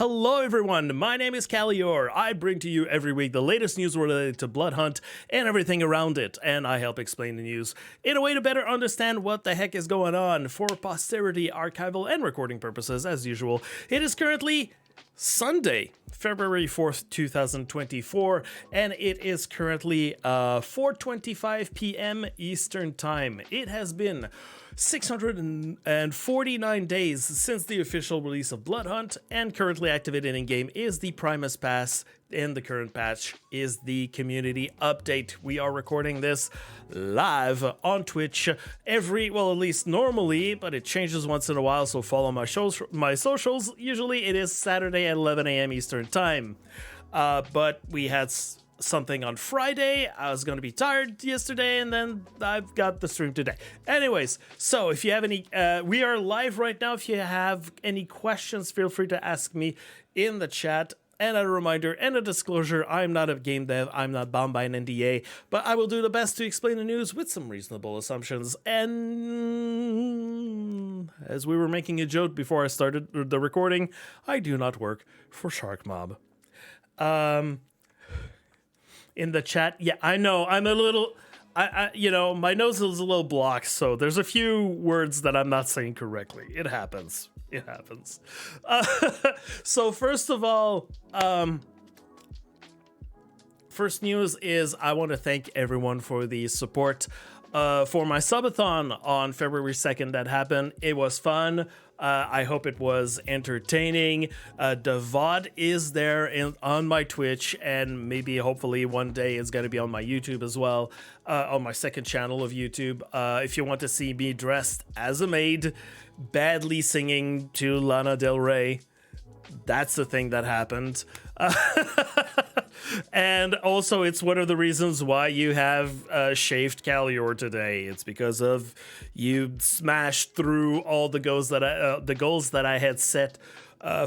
Hello everyone, my name is Khalior. I bring to you every week the latest news related to Bloodhunt and everything around it, and I help explain the news in a way to better understand what the heck is going on for posterity, archival, and recording purposes as usual. It is currently Sunday, February 4th, 2024, and it is currently 4:25 p.m. Eastern Time. It has been 649 days since the official release of Bloodhunt, and currently activated in-game is the Primus Pass, and the current patch is the community update. We are recording this live on Twitch at least normally, but it changes once in a while, so follow my socials. Usually it is Saturday at 11 a.m. Eastern Time, but we had something on Friday. I was going to be tired yesterday, and then I've got the stream today. Anyways, so if you have any, we are live right now. If you have any questions, feel free to ask me in the chat. And a reminder and a disclosure, I'm not a game dev, I'm not bound by an NDA, but I will do the best to explain the news with some reasonable assumptions. And as we were making a joke before I started the recording, I do not work for Shark Mob. In the chat, yeah, I know, I'm a little, my nose is a little blocked, so there's a few words that I'm not saying correctly. It happens. It happens. So first of all, first news is I want to thank everyone for the support for my subathon on February 2nd that happened. It was fun. I hope it was entertaining. The VOD is there on my Twitch, and maybe hopefully one day it's going to be on my YouTube as well, on my second channel of YouTube. If you want to see me dressed as a maid, badly singing to Lana Del Rey, that's the thing that happened. And also, it's one of the reasons why you have shaved Khalior today. It's because of you smashed through all the goals that I had set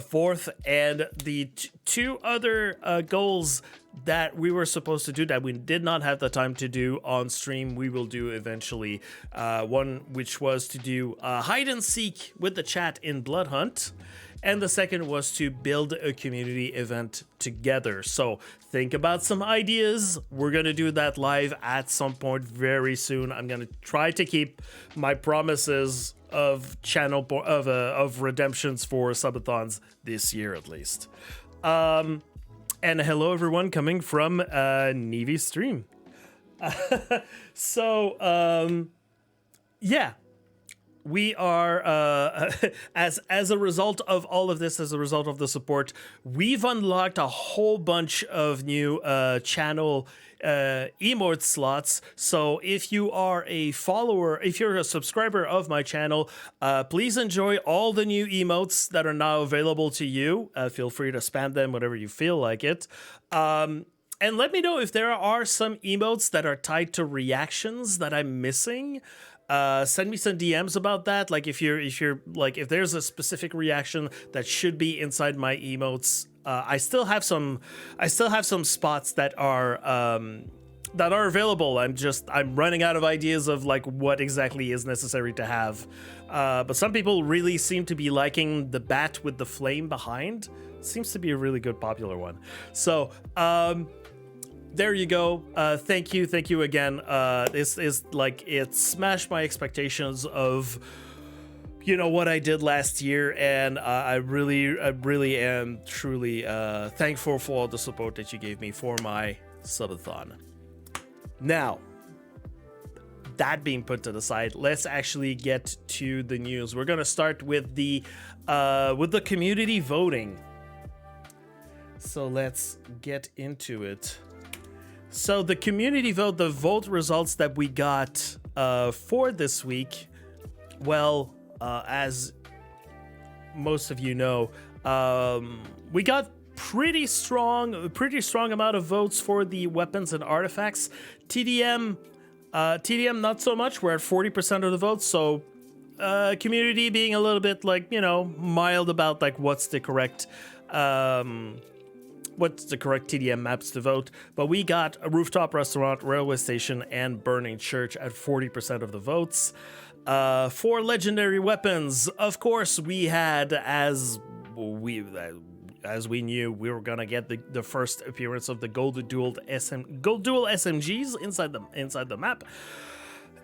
forth, and the two other goals that we were supposed to do that we did not have the time to do on stream, we will do eventually. One which was to do hide and seek with the chat in Bloodhunt, and the second was to build a community event together. So think about some ideas. We're gonna do that live at some point very soon. I'm gonna try to keep my promises of of redemptions for subathons this year at least. And hello everyone coming from Nevy's stream. So yeah, we are as a result of all of this, as a result of the support, we've unlocked a whole bunch of new channel emote slots. So if you are a follower, if you're a subscriber of my channel, please enjoy all the new emotes that are now available to you. Feel free to spam them whenever you feel like it. And let me know if there are some emotes that are tied to reactions that I'm missing. Send me some DMs about that. Like if there's a specific reaction that should be inside my emotes. I still have some spots that are available. I'm running out of ideas of like what exactly is necessary to have. But some people really seem to be liking the bat with the flame behind. Seems to be a really good popular one. So there you go. Thank you again. This is like, it smashed my expectations of what I did last year, and I really am truly thankful for all the support that you gave me for my subathon. Now, that being put to the side, let's actually get to the news. We're gonna start with the community voting. So let's get into it. So the community vote, the vote results that we got for this week, well, as most of you know, we got pretty strong amount of votes for the weapons and artifacts. TDM not so much. We're at 40% of the votes, so community being a little bit like, mild about like what's the correct TDM maps to vote. But we got a rooftop restaurant, railway station, and burning church at 40% of the votes. For legendary weapons, of course, we had, as we as we knew, we were gonna get the first appearance of the gold dual SMGs inside the map.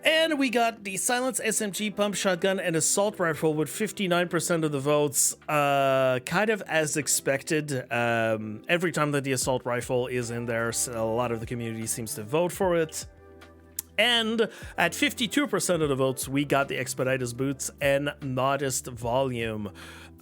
And we got the Silence SMG, Pump Shotgun, and Assault Rifle with 59% of the votes, kind of as expected. Every time that the Assault Rifle is in there, a lot of the community seems to vote for it. And at 52% of the votes, we got the Expeditors Boots and Modest Volume.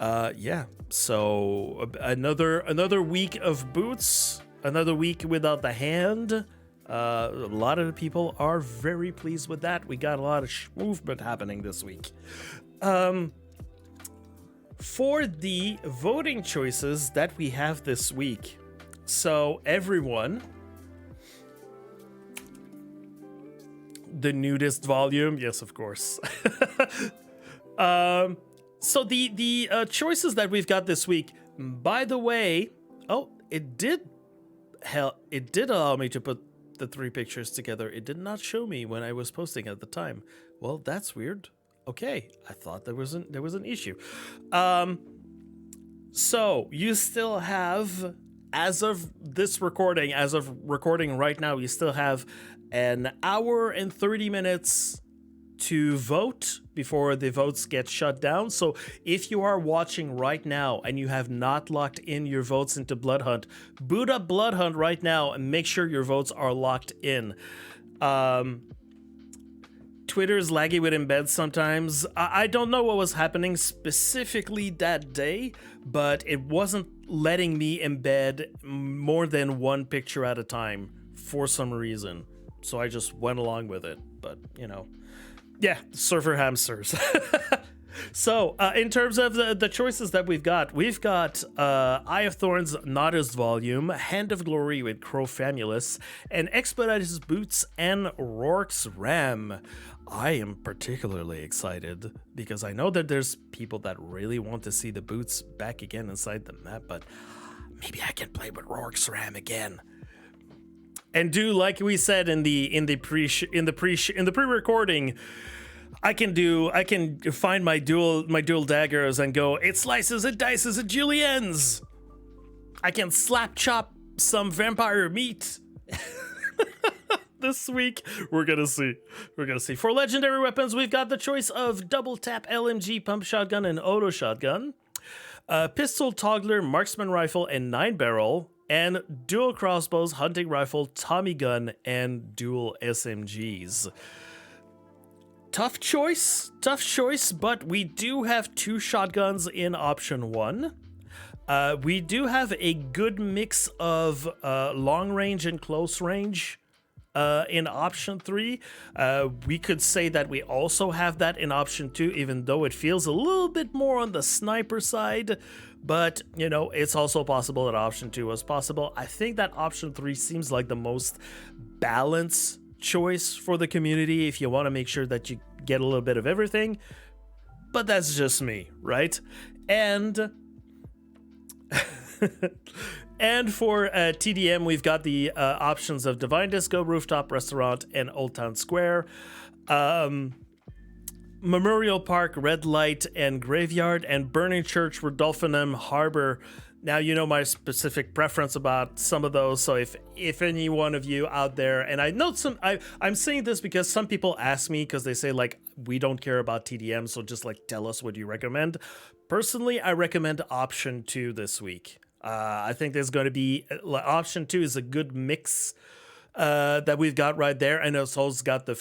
Yeah, so another week of boots, another week without the hand. A lot of the people are very pleased with that. We got a lot of movement happening this week. For the voting choices that we have this week, so everyone, the nudist volume, yes, of course. So the choices that we've got this week, by the way, it did allow me to put the 3 pictures together. It did not show me when I was posting at the time. Well, that's weird. Okay, I thought there was an issue. So you still have, as of recording right now, you still have an hour and 30 minutes to vote before the votes get shut down. So if you are watching right now and you have not locked in your votes into Bloodhunt, boot up Bloodhunt right now and make sure your votes are locked in. Twitter's laggy with embeds sometimes. I don't know what was happening specifically that day, but it wasn't letting me embed more than 1 picture at a time for some reason. So I just went along with it, but yeah, server hamsters. So, in terms of the choices that we've got Eye of Thorns, Nodist Volume, Hand of Glory with Crow Famulus, and Expeditors Boots and Rourke's Ram. I am particularly excited because I know that there's people that really want to see the boots back again inside the map, but maybe I can play with Rourke's Ram again. And do like we said in the pre-recording, I can find my dual daggers and go, it slices, it dices, it juliennes. I can slap chop some vampire meat. This week we're gonna see. For legendary weapons, we've got the choice of double tap LMG, pump shotgun, and auto shotgun, pistol, toggler, marksman rifle, and 9-barrel. And dual crossbows, hunting rifle, Tommy gun, and dual SMGs. Tough choice, but we do have 2 shotguns in option 1. We do have a good mix of long range and close range in option 3. We could say that we also have that in option 2, even though it feels a little bit more on the sniper side. But, it's also possible that option 2 was possible. I think that option 3 seems like the most balanced choice for the community if you want to make sure that you get a little bit of everything. But that's just me, right? And and for TDM, we've got the options of Divine Disco, Rooftop Restaurant, and Old Town Square. Memorial Park, Red Light, and Graveyard, and Burning Church, Rodolphinum, Harbor. Now you know my specific preference about some of those, so if any one of you out there, and I know I'm saying this because some people ask me because they say, like, we don't care about TDM, so just, like, tell us what you recommend. Personally, I recommend option 2 this week. I think there's going to be, option 2 is a good mix that we've got right there, and it's also got the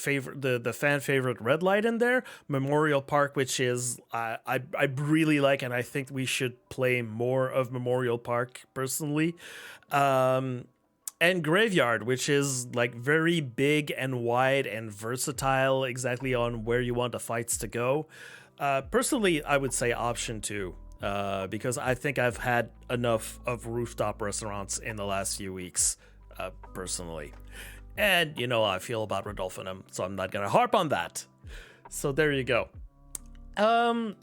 fan favorite Red Light in there, Memorial Park, which is I really like, and I think we should play more of Memorial Park personally, and Graveyard, which is like very big and wide and versatile, exactly on where you want the fights to go. Personally, I would say option 2. Because I think I've had enough of rooftop restaurants in the last few weeks, personally. And how I feel about Rodolphinum, so I'm not gonna harp on that. So there you go. The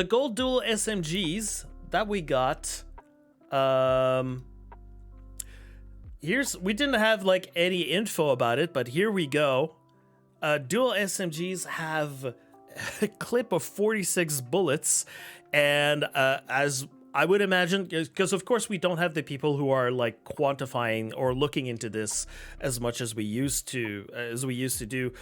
gold dual SMGs that we got, we didn't have like any info about it, but here we go. Dual SMGs have a clip of 46 bullets, and as I would imagine, because of course we don't have the people who are like quantifying or looking into this as much as we used to do.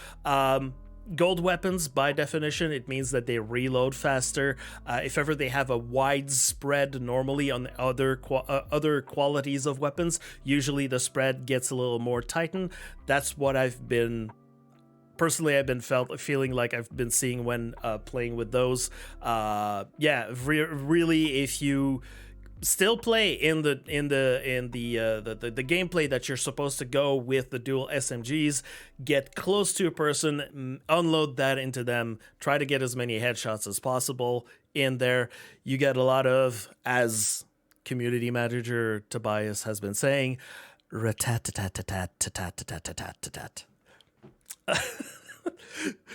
Gold weapons, by definition, it means that they reload faster. If ever they have a wide spread normally on the other qualities of weapons, usually the spread gets a little more tightened. That's what I've been feeling like I've been seeing when playing with those. Really, if you still play in the gameplay that you're supposed to go with the dual SMGs, get close to a person, unload that into them, try to get as many headshots as possible in there. You get a lot of, as community manager Tobias has been saying, rat-tat-tat-tat-tat-tat-tat-tat-tat-tat.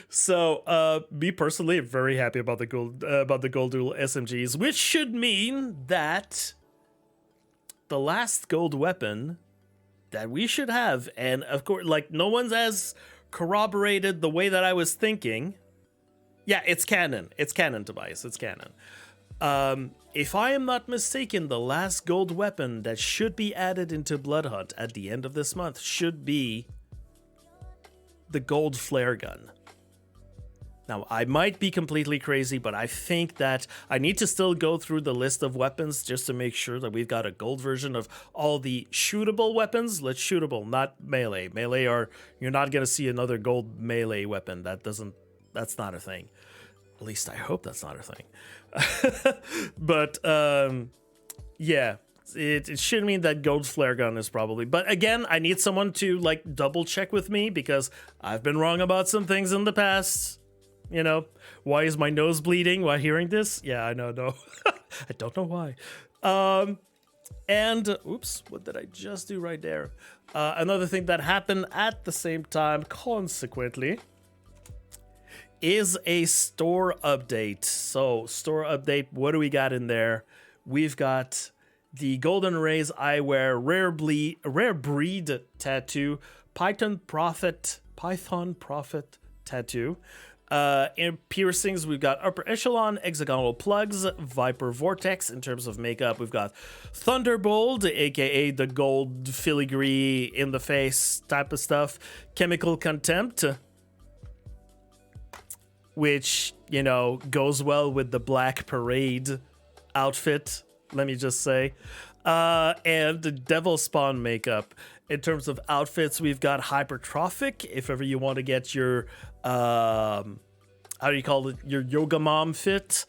So, me personally, I'm very happy about the gold dual SMGs, which should mean that the last gold weapon that we should have, and of course, like, no one's as corroborated the way that I was thinking. Yeah, it's canon. It's canon, Tobias. It's canon. If I am not mistaken, the last gold weapon that should be added into Bloodhunt at the end of this month should be the gold flare gun. Now, I might be completely crazy, but I think that I need to still go through the list of weapons just to make sure that we've got a gold version of all the shootable weapons. Let's shootable, not melee. Melee you're not going to see another gold melee weapon. That's not a thing. At least I hope that's not a thing. But, yeah. It should mean that gold flare gun is probably, but again, I need someone to like double check with me because I've been wrong about some things in the past. You know, why is my nose bleeding while hearing this? Yeah, I know, no. I don't know why. And oops, what did I just do right there? Another thing that happened at the same time, consequently, is a store update. So, store update, what do we got in there? We've got the Golden Rays Eyewear Rare Breed Tattoo, Python Prophet Tattoo. In piercings, we've got Upper Echelon, Hexagonal Plugs, Viper Vortex. In terms of makeup, we've got Thunderbolt, aka the gold filigree in the face type of stuff, Chemical Contempt, which, you know, goes well with the Black Parade outfit, let me just say, and the Devil Spawn makeup. In terms of outfits, we've got Hypertrophic, if ever you want to get your, how do you call it, your yoga mom fit.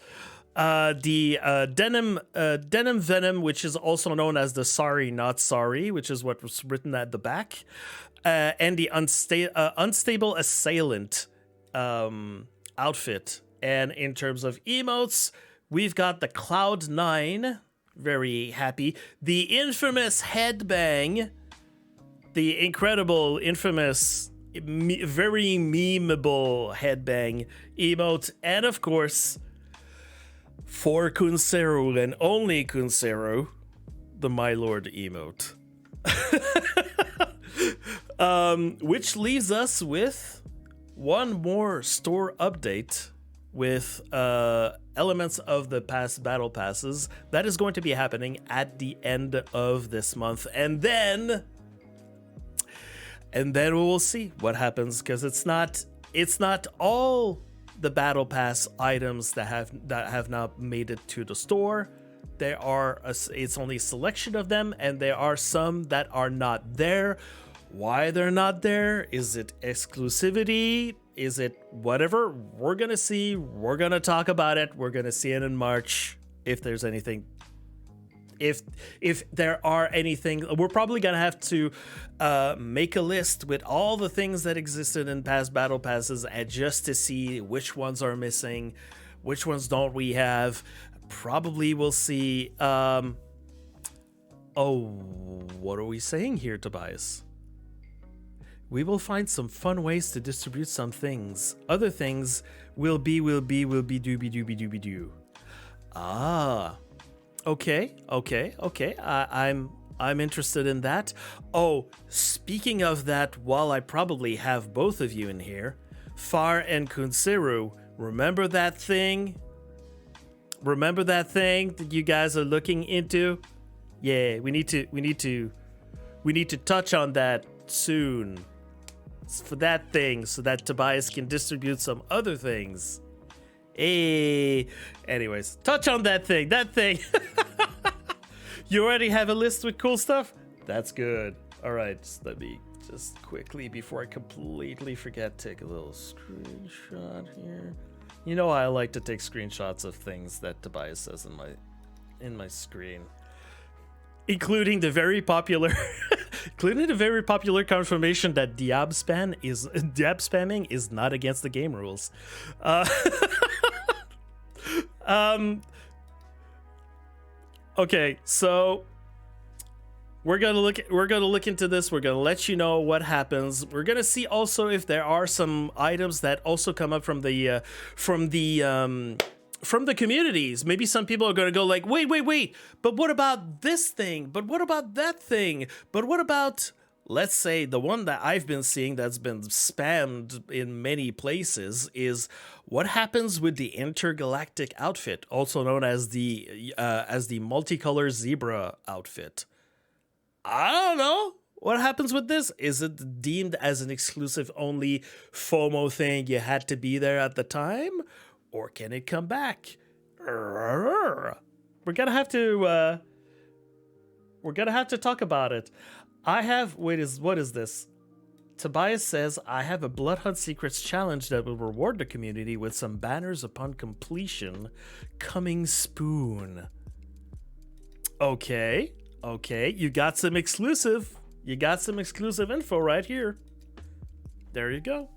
The Denim Venom, which is also known as the Sorry Not Sorry, which is what was written at the back. And the Unstable Assailant outfit. And in terms of emotes, we've got the Cloud9, very happy. The infamous Headbang, the incredible, infamous, very memeable Headbang emote, and of course, for Kunsero and only Kunsero, the My Lord emote. Which leaves us with one more store update with elements of the past battle passes that is going to be happening at the end of this month, and then we will see what happens, because it's not all the battle pass items that have now made it to the store. It's only a selection of them, and there are some that are not there. Why they're not there? Is it exclusivity? Is it whatever? We're gonna see. We're gonna talk about it. We're gonna see it in March. If there's anything, if there are anything, we're probably gonna have to make a list with all the things that existed in past battle passes, and just to see which ones are missing, which ones don't we have. Probably we'll see. Oh, what are we saying here, Tobias? We will find some fun ways to distribute some things. Other things will be dooby doo. Ah, okay. I'm interested in that. Oh, speaking of that, while I probably have both of you in here, Far and Kunseru, remember that thing Remember that thing that you guys are looking into? Yeah, we need to touch on that soon. It's for that thing, so that Tobias can distribute some other things. Hey, anyways, touch on that thing. That thing. You already have a list with cool stuff? That's good. All right, let me just quickly, before I completely forget, take a little screenshot here. You know I like to take screenshots of things that Tobias says in my screen, including the very popular confirmation that Diab spamming is not against the game rules. Okay, so we're gonna look into this. We're gonna let you know what happens. We're gonna see also if there are some items that also come up from the communities. Maybe some people are gonna go like, wait, but what about this thing? But what about that thing? But what about, let's say, the one that I've been seeing that's been spammed in many places is what happens with the intergalactic outfit, also known as the multicolor zebra outfit. I don't know. What happens with this? Is it deemed as an exclusive only FOMO thing? You had to be there at the time? Or can it come back? We're gonna have to talk about it. What is this? Tobias says, I have a Bloodhunt Secrets challenge that will reward the community with some banners upon completion. Coming spoon. Okay. You got some exclusive info right here. There you go.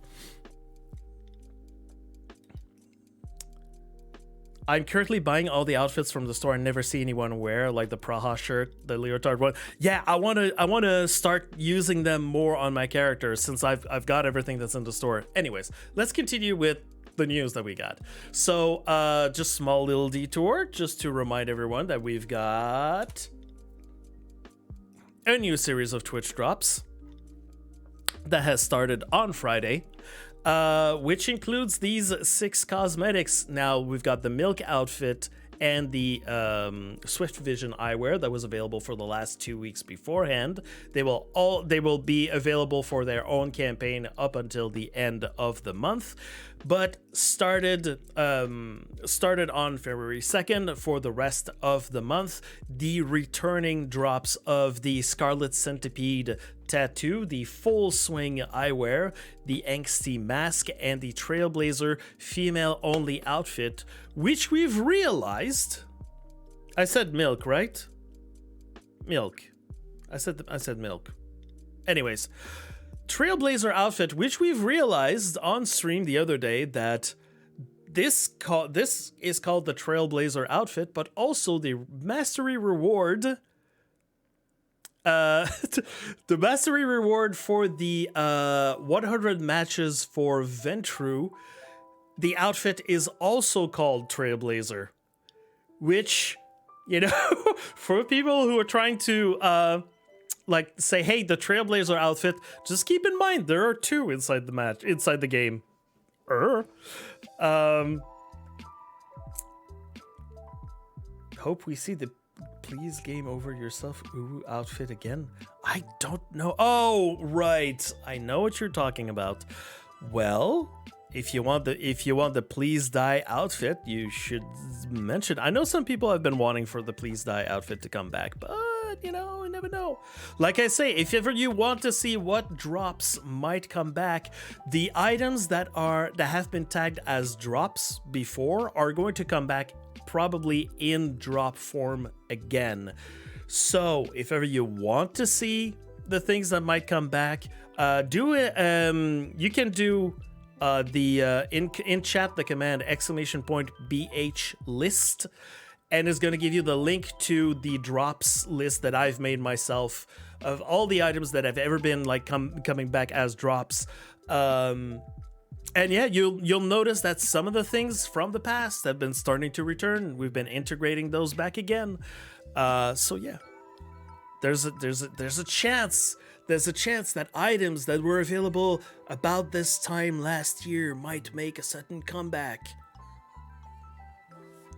I'm currently buying all the outfits from the store and never see anyone wear, like the Praha shirt, the leotard one. Yeah, I wanna start using them more on my characters since I've got everything that's in the store. Anyways, let's continue with the news that we got. So just small little detour just to remind everyone that we've got a new series of Twitch drops that has started on Friday. Which includes these 6 cosmetics. Now we've got the Milk outfit and the Swift Vision eyewear that was available for the last 2 weeks beforehand. They will be available for their own campaign up until the end of the month, but started on February 2nd for the rest of the month. The returning drops of the Scarlet Centipede tattoo, the Full Swing eyewear, the Angsty mask, and the Trailblazer female-only outfit, which we've realized. I said milk, right? Milk. I said milk. Anyways, Trailblazer outfit, which we've realized on stream the other day that this is called the Trailblazer outfit, but also the mastery reward. The mastery reward for the 100 matches for Ventru, the outfit is also called Trailblazer, which, you know, for people who are trying to say, hey, the Trailblazer outfit, just keep in mind there are 2 inside the game. Hope we see the please game over yourself outfit again. I don't know. Oh, right. I know what you're talking about. Well, if you want the please die outfit, you should mention. I know some people have been wanting for the please die outfit to come back, but you know, you never know. Like I say, if ever you want to see what drops might come back, the items that have been tagged as drops before are going to come back probably in drop form again. So if ever you want to see the things that might come back, do it. You can do in chat the command !BH list, and it's going to give you the link to the drops list that I've made myself of all the items that have ever been like coming back as drops. And yeah, you'll notice that some of the things from the past have been starting to return. We've been integrating those back again. So yeah, there's a chance that items that were available about this time last year might make a sudden comeback.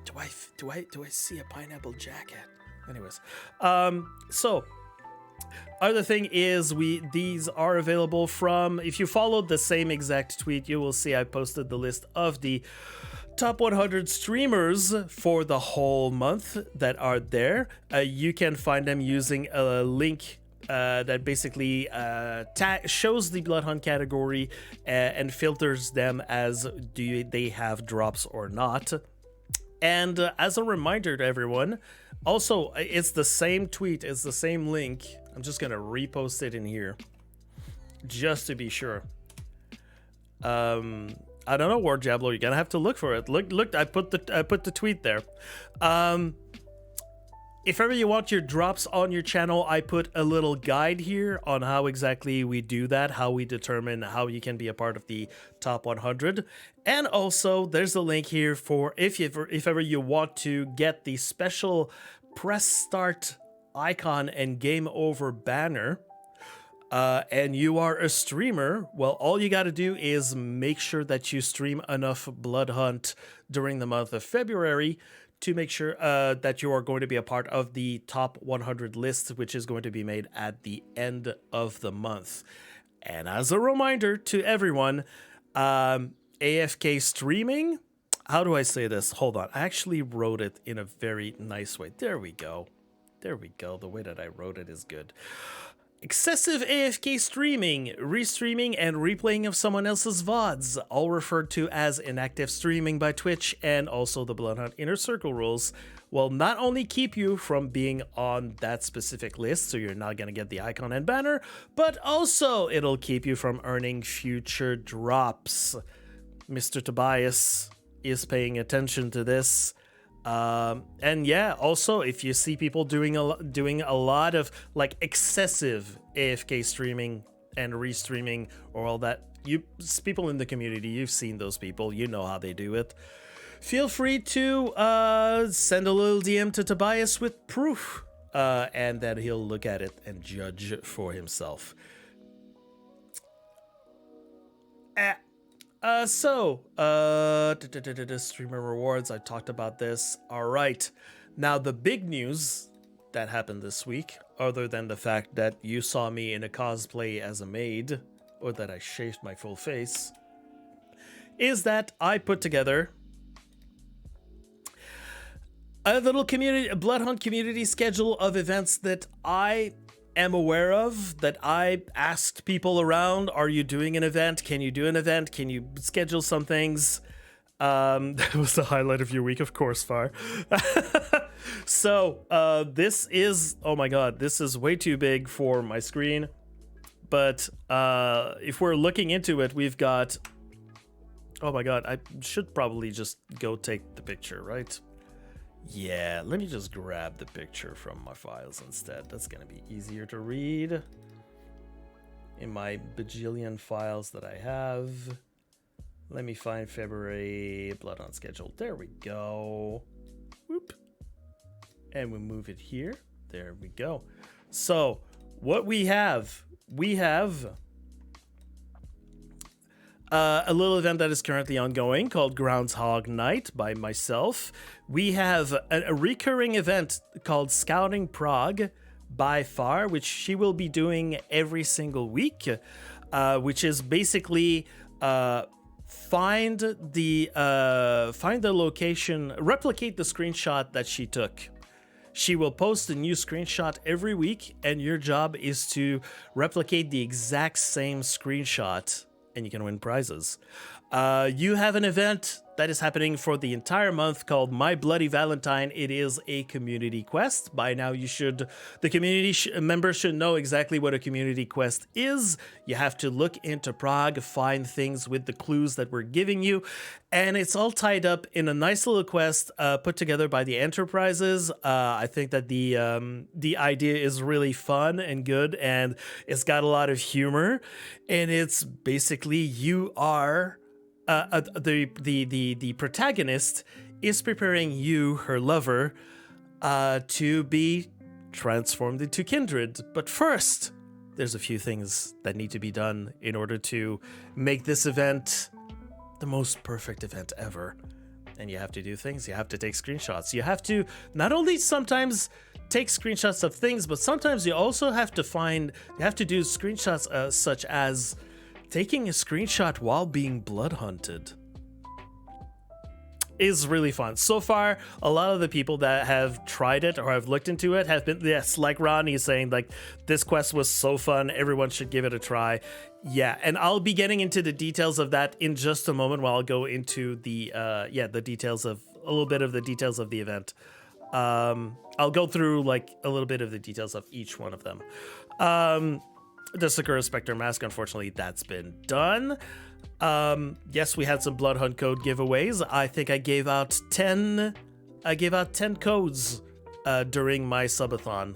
Do I see a pineapple jacket? Anyways, so other thing is these are available from, if you followed the same exact tweet, you will see I posted the list of the top 100 streamers for the whole month that are there. You can find them using a link that basically shows the Bloodhunt category and filters them as do they have drops or not. And as a reminder to everyone, also, it's the same tweet, it's the same link. I'm just gonna repost it in here, just to be sure. I don't know, War Diablo. You're gonna have to look for it. Look. I put the tweet there. If ever you want your drops on your channel, I put a little guide here on how exactly we do that, how we determine how you can be a part of the top 100. And also, there's a link here for if ever you want to get the special press start icon and game over banner, and you are a streamer, well, all you got to do is make sure that you stream enough Bloodhunt during the month of February to make sure that you are going to be a part of the top 100 list, which is going to be made at the end of the month. And as a reminder to everyone, AFK streaming, how do I say this? Hold on. I actually wrote it in a very nice way. There we go. There we go. The way that I wrote it is good. Excessive AFK streaming, restreaming, and replaying of someone else's VODs, all referred to as inactive streaming by Twitch, and also the Bloodhunt Inner Circle rules, will not only keep you from being on that specific list, so you're not going to get the icon and banner, but also it'll keep you from earning future drops. Mr. Tobias is paying attention to this. And yeah, also if you see people doing a lot of like excessive AFK streaming and restreaming or all that, people in the community, you've seen those people, you know how they do it. Feel free to send a little DM to Tobias with proof, and then he'll look at it and judge for himself. Streamer rewards, I talked about this. All right. Now, the big news that happened this week, other than the fact that you saw me in a cosplay as a maid, or that I shaved my full face, is that I put together a little Bloodhunt community schedule of events that I am aware of, that I asked people around, are you doing an event? Can you do an event? Can you schedule some things? That was the highlight of your week, of course, Far. So this is, oh my god, this is way too big for my screen. But if we're looking into it, we've got, oh my god, I should probably just go take the picture, right? Yeah, let me just grab the picture from my files instead. That's gonna be easier to read in my bajillion files that I have. Let me find February Bloodhunt schedule. There we go. Whoop. And we move it here. There we go. So what we have a little event that is currently ongoing called Groundhog Night by myself. We have a recurring event called Scouting Prague by Far, which she will be doing every single week, which is basically find the location, replicate the screenshot that she took. She will post a new screenshot every week, and your job is to replicate the exact same screenshot, and you can win prizes. You have an event that is happening for the entire month called My Bloody Valentine. It is a community quest. By now, the community members should know exactly what a community quest is. You have to look into Prague, find things with the clues that we're giving you, and it's all tied up in a nice little quest put together by the enterprises. I think that the idea is really fun and good, and it's got a lot of humor, and it's basically you are the protagonist is preparing you, her lover, to be transformed into kindred. But first, there's a few things that need to be done in order to make this event the most perfect event ever. and you have to do things. You have to take screenshots. You have to not only sometimes take screenshots of things, but sometimes you also have to do screenshots such as taking a screenshot while being blood hunted. Is really fun. So far, a lot of the people that have tried it or have looked into it have been, yes, like Ronnie saying, like, this quest was so fun, everyone should give it a try. Yeah, and I'll be getting into the details of that in just a moment while I'll go into the details of a little bit of the details of the event. I'll go through like a little bit of the details of each one of them. The Sakura Spectre Mask, unfortunately, that's been done. Yes, we had some Bloodhunt code giveaways. I think I gave out 10 codes during my subathon.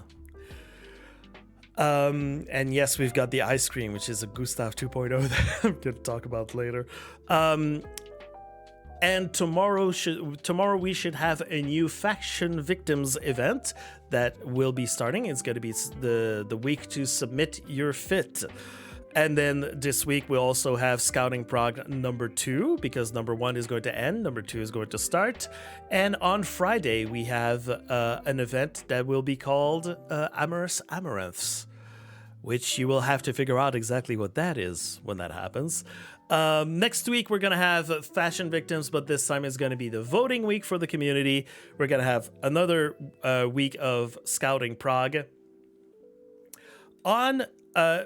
And yes, we've got the ice cream, which is a Gustav 2.0 that I'm going to talk about later. And tomorrow we should have a new faction victims event that will be starting. It's going to be the week to submit your fit. And then this week we'll also have Scouting Prague number 2, because number 1 is going to end, number 2 is going to start. And on Friday we have an event that will be called Amorous Amaranths, which you will have to figure out exactly what that is when that happens. Next week we're going to have Fashion Victims, but this time it's going to be the voting week for the community. We're going to have another week of Scouting Prague. On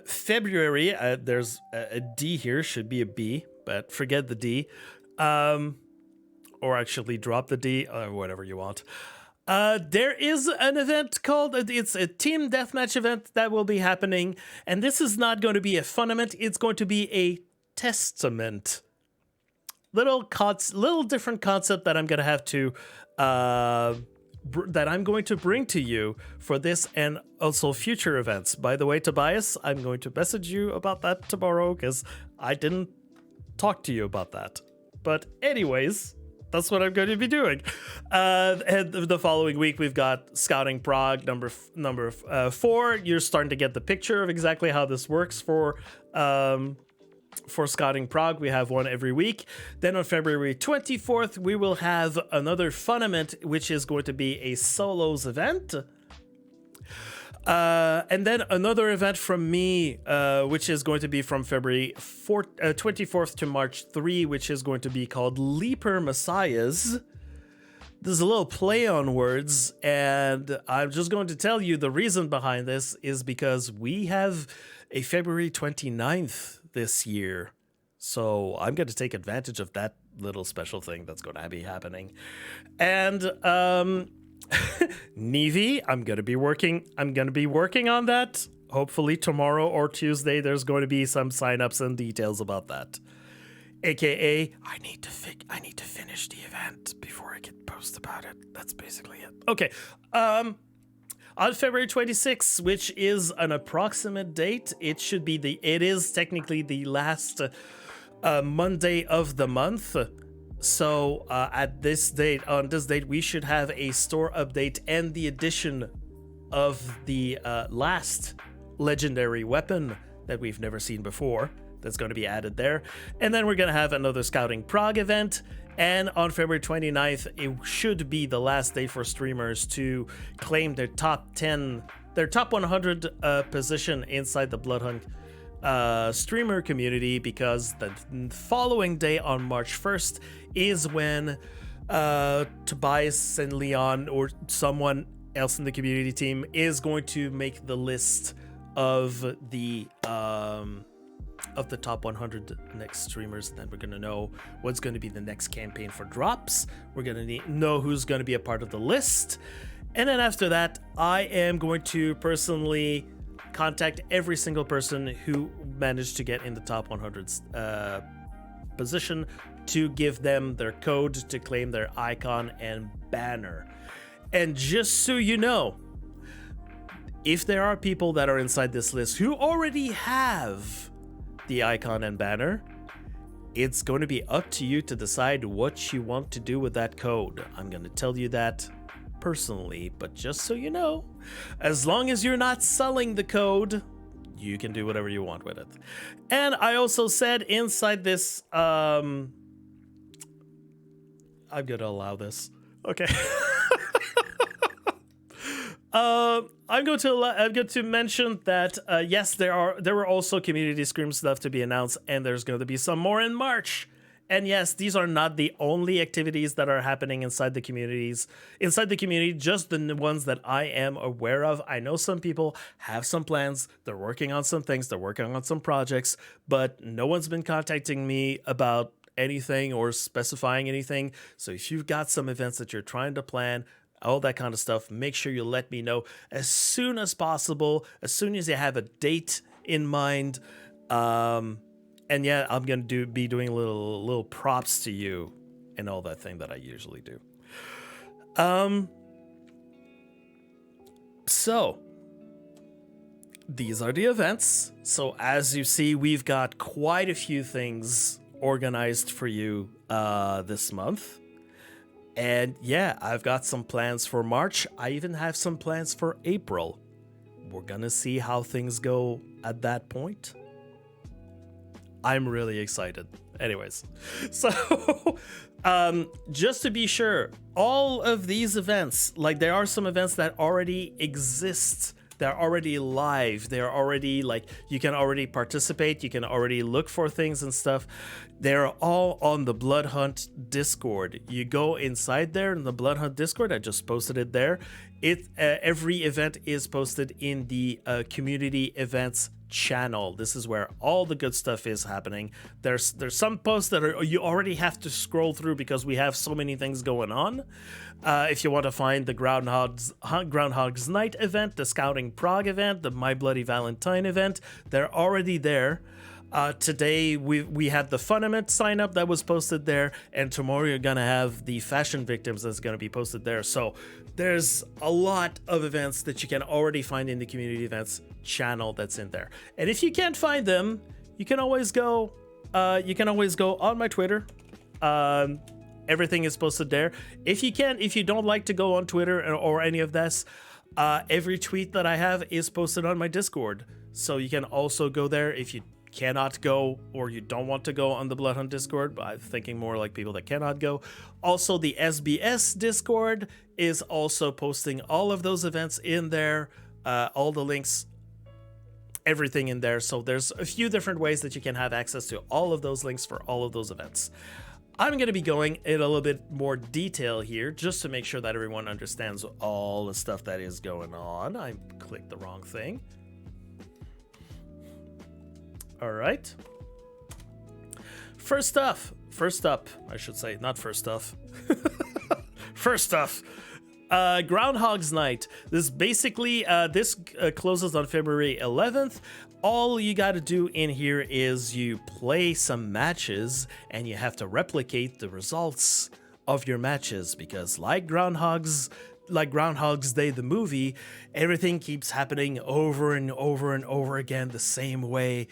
February, there's a D here, should be a B, but forget the D. Or actually drop the D, or whatever you want. There is an event called, it's a team deathmatch event that will be happening, and this is not going to be a FUNament, it's going to be a testament. Little different concept that I'm going to have to that I'm going to bring to you for this and also future events. By the way, Tobias, I'm going to message you about that tomorrow because I didn't talk to you about that. But anyways, that's what I'm going to be doing. And the following week, we've got Scouting Prague number 4. You're starting to get the picture of exactly how this works for Scouting Prague. We have one every week. Then on February 24th, we will have another FUNament, which is going to be a solos event. And then another event from me, which is going to be from February 24th to March 3, which is going to be called Leaper Messiahs. There's a little play on words, and I'm just going to tell you the reason behind this is because we have a February 29th this year. So I'm going to take advantage of that little special thing that's going to be happening. And Nevi, I'm going to be working on that. Hopefully tomorrow or Tuesday there's going to be some signups and details about that. AKA, I need to finish the event before I can post about it. That's basically it. Okay. On February 26th, which is an approximate date, it is technically the last Monday of the month. So on this date, we should have a store update and the addition of the last legendary weapon that we've never seen before. That's going to be added there. And then we're going to have another Scouting Prague event. And on February 29th, it should be the last day for streamers to claim their top 100 position inside the Bloodhunt streamer community, because the following day on March 1st is when Tobias and Leon or someone else in the community team is going to make the list of the top 100 next streamers. And then we're going to know what's going to be the next campaign for drops. We're going to know who's going to be a part of the list. And then after that, I am going to personally contact every single person who managed to get in the top 100 position to give them their code to claim their icon and banner. And just so you know, if there are people that are inside this list who already have the icon and banner, it's going to be up to you to decide what you want to do with that code. I'm going to tell you that personally, but just so you know, as long as you're not selling the code, you can do whatever you want with it. And I also said inside this I'm gonna allow this. Okay. I'm going to mention that yes, there were also community scrim stuff to be announced, and there's going to be some more in March. And yes, these are not the only activities that are happening inside the community, just the ones that I am aware of. I know some people have some plans. They're working on some things. They're working on some projects, but no one's been contacting me about anything or specifying anything. So if you've got some events that you're trying to plan, all that kind of stuff, make sure you let me know as soon as possible, as soon as you have a date in mind. And yeah, I'm going to be doing little props to you and all that thing that I usually do. So these are the events. So as you see, we've got quite a few things organized for you this month. And yeah, I've got some plans for March. I even have some plans for April. We're gonna see how things go at that point. I'm really excited. Anyways, so just to be sure, all of these events, like there are some events that already exist. They're already live. They're already like, you can already participate. You can already look for things and stuff. They're all on the Bloodhunt Discord. You go inside there in the Bloodhunt Discord. I just posted it there. Every event is posted in the community events channel. This is where all the good stuff is happening. There's some posts that you already have to scroll through because we have so many things going on. If you want to find the Groundhog's Night event, the Scouting Prague event, the My Bloody Valentine event, they're already there. Today we had the FUNament sign up that was posted there, and tomorrow you're gonna have the Fashion Victims that's gonna be posted there. So there's a lot of events that you can already find in the community events channel that's in there. And if you can't find them, you can always go on my Twitter. Everything is posted there. If you don't like to go on Twitter or any of this, every tweet that I have is posted on my Discord. So you can also go there if you cannot go or you don't want to go on the Bloodhunt Discord, but I'm thinking more like people that cannot go. Also, the SBS Discord is also posting all of those events in there, all the links, everything in there. So there's a few different ways that you can have access to all of those links for all of those events. I'm going to be going in a little bit more detail here just to make sure that everyone understands all the stuff that is going on. I clicked the wrong thing. All right. First up, I should say, not first stuff. First stuff. Groundhog's Night. This basically, closes on February 11th. All you got to do in here is you play some matches and you have to replicate the results of your matches, because like Groundhog's Day, the movie, everything keeps happening over and over and over again the same way.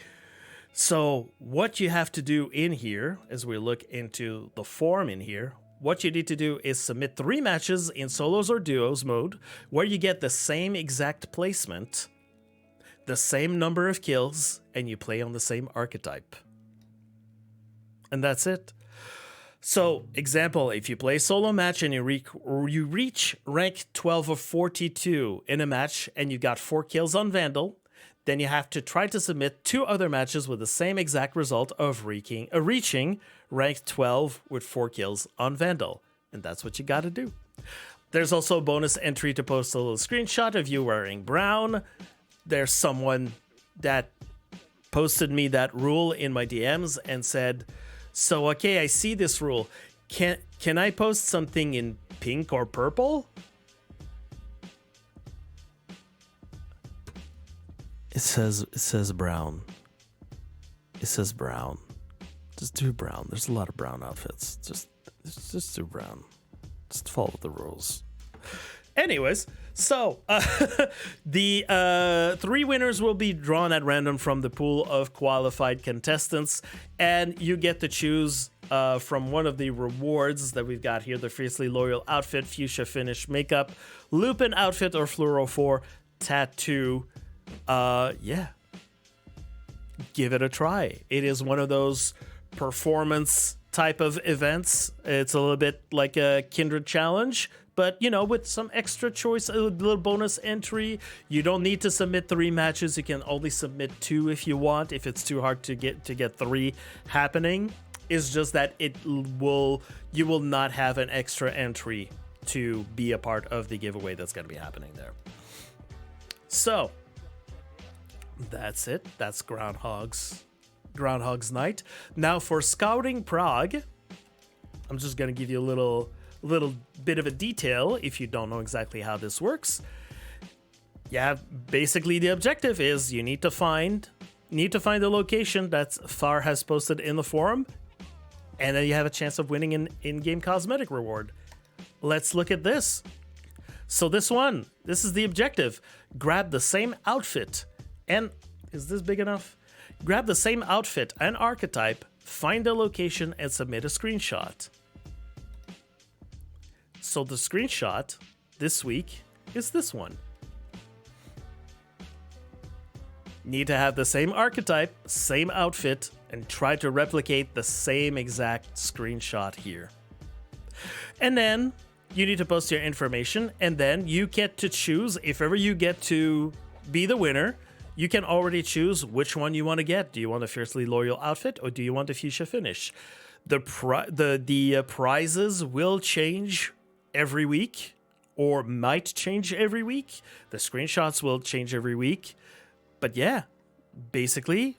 So what you have to do in here, as we look into the form in here, what you need to do is submit 3 matches in solos or duos mode where you get the same exact placement, the same number of kills, and you play on the same archetype. And that's it. So, example, if you play a solo match and you reach rank 12 of 42 in a match and you got 4 kills on Vandal, then you have to try to submit 2 other matches with the same exact result of reaching rank 12 with 4 kills on Vandal. And that's what you got to do. There's also a bonus entry to post a little screenshot of you wearing brown. There's someone that posted me that rule in my DMs and said, so, okay, I see this rule. Can I post something in pink or purple? It says brown. It says brown. Just do brown. There's a lot of brown outfits. Just do brown. Just follow the rules. Anyways, so the 3 winners will be drawn at random from the pool of qualified contestants, and you get to choose from one of the rewards that we've got here: the Fiercely Loyal outfit, Fuchsia Finish makeup, Lupin outfit, or Fluoro 4 tattoo. Yeah, give it a try. It is one of those performance type of events. It's a little bit like a Kindred challenge, but with some extra choice, a little bonus entry. You don't need to submit 3 matches. You can only submit 2 if you want. If it's too hard to get 3 happening, it's just that you will not have an extra entry to be a part of the giveaway that's going to be happening there. So that's it. That's Groundhog's Night. Now for Scouting Prague, I'm just going to give you a little bit of a detail if you don't know exactly how this works. Yeah, basically the objective is you need to find the location that Far has posted in the forum, and then you have a chance of winning an in-game cosmetic reward. Let's look at this. So this is the objective. Grab the same outfit and is this big enough? Grab the same outfit and archetype, find the location, and submit a screenshot. So the screenshot this week is this one. Need to have the same archetype, same outfit, and try to replicate the same exact screenshot here. And then you need to post your information, and then you get to choose, if ever you get to be the winner, you can already choose which one you want to get. Do you want a Fiercely Loyal outfit, or do you want a Fuchsia finish? The prizes will change every week, or might change every week. The screenshots will change every week. But yeah, basically,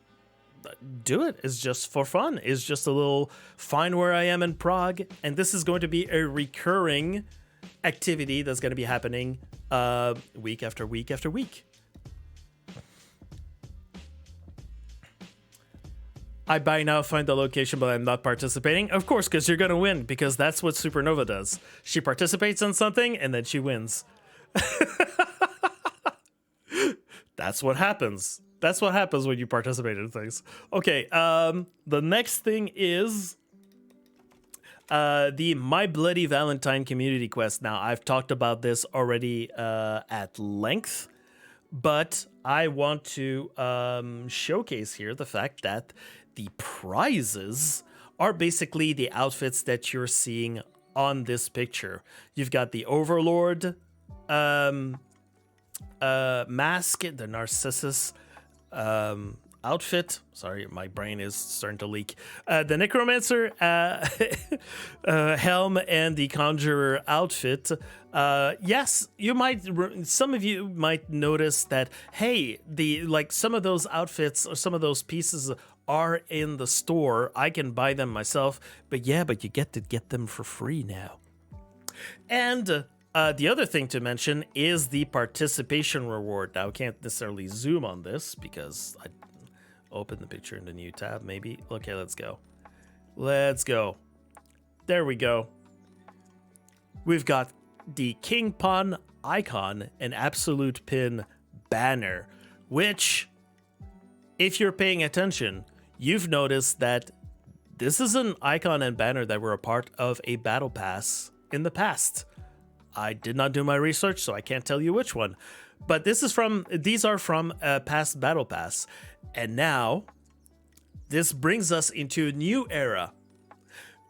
do it. It's just for fun. It's just a little find where I am in Prague. And this is going to be a recurring activity that's going to be happening week after week after week. I by now find the location, but I'm not participating. Of course, because you're going to win, because that's what Supernova does. She participates in something, and then she wins. That's what happens. That's what happens when you participate in things. Okay, the next thing is the My Bloody Valentine community quest. Now, I've talked about this already at length, but I want to showcase here the fact that the prizes are basically the outfits that you're seeing on this picture. You've got the Overlord mask, the Narcissus outfit. Sorry, my brain is starting to leak. The Necromancer helm and the Conjurer outfit. Yes, some of you might notice that, hey, some of those outfits or some of those pieces are in the store. I can buy them myself, but you get to get them for free now. And the other thing to mention is the participation reward. Now, I can't necessarily zoom on this because I open the picture in the new tab, maybe. Okay, let's go. There we go. We've got the King Pawn icon and Absolute Pin banner, which, if you're paying attention, you've noticed that this is an icon and banner that were a part of a battle pass in the past. I did not do my research, so I can't tell you which one. But these are from a past battle pass. And now, this brings us into a new era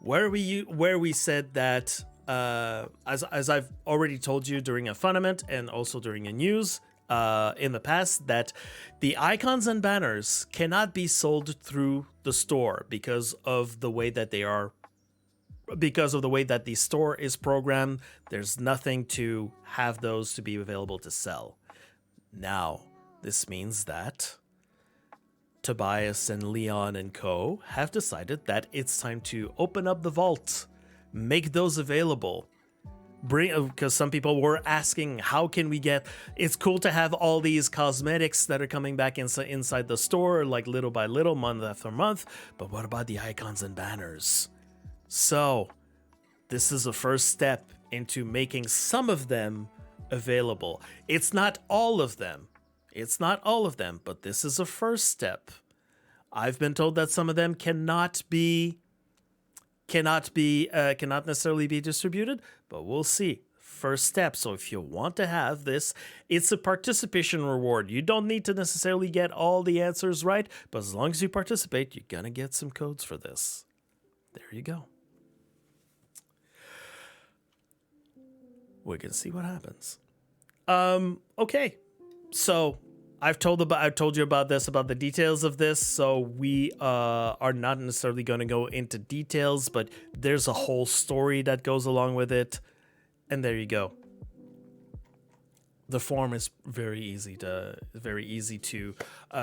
where we said that, as I've already told you during a FUNament and also during a news in the past, that the icons and banners cannot be sold through the store because of the way that they are. Because of the way that the store is programmed, there's nothing to have those to be available to sell. Now, this means that Tobias and Leon and co. have decided that it's time to open up the vault, make those available. Because some people were asking, how can we get... It's cool to have all these cosmetics that are coming back inside the store, like little by little, month after month, but what about the icons and banners? So, this is a first step into making some of them available. It's not all of them, but this is a first step. I've been told that some of them cannot necessarily be distributed, but we'll see. First step. So if you want to have this, it's a participation reward. You don't need to necessarily get all the answers right, but as long as you participate, you're gonna get some codes for this. there you go. We can see what happens. Okay. So I've told you about the details of this. So we are not necessarily going to go into details, but there's a whole story that goes along with it. And there you go. The form is very easy to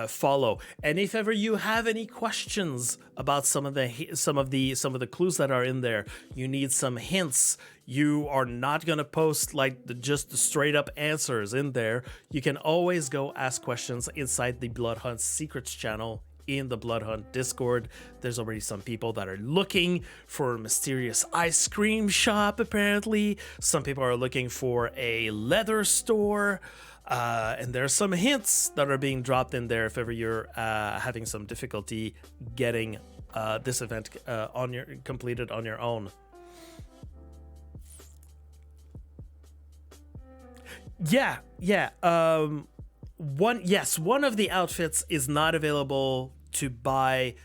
follow. And if ever you have any questions about some of the clues that are in there, you need some hints. You are not gonna post just the straight up answers in there. You can always go ask questions inside the Bloodhunt Secrets channel in the Bloodhunt Discord. There's already some people that are looking for a mysterious ice cream shop, apparently. Some people are looking for a leather store. And there's some hints that are being dropped in there if ever you're having some difficulty getting this event completed on your own. Yeah. One of the outfits is not available to buy,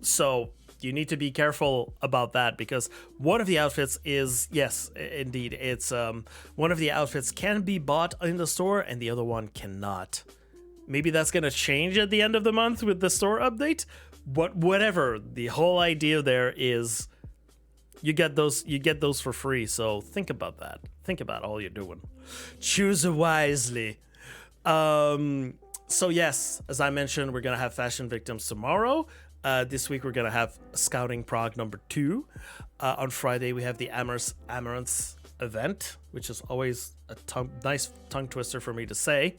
so you need to be careful about that, because one of the outfits is, yes, indeed, it's one of the outfits can be bought in the store and the other one cannot. Maybe that's gonna change at the end of the month with the store update, but whatever, the whole idea there is you get those for free. So think about that. Think about all you're doing. Choose wisely. So yes, as I mentioned, we're gonna have Fashion Victims tomorrow. This week we're gonna have Scouting Prague number 2. On Friday we have the Amaranth event, which is always a nice tongue twister for me to say.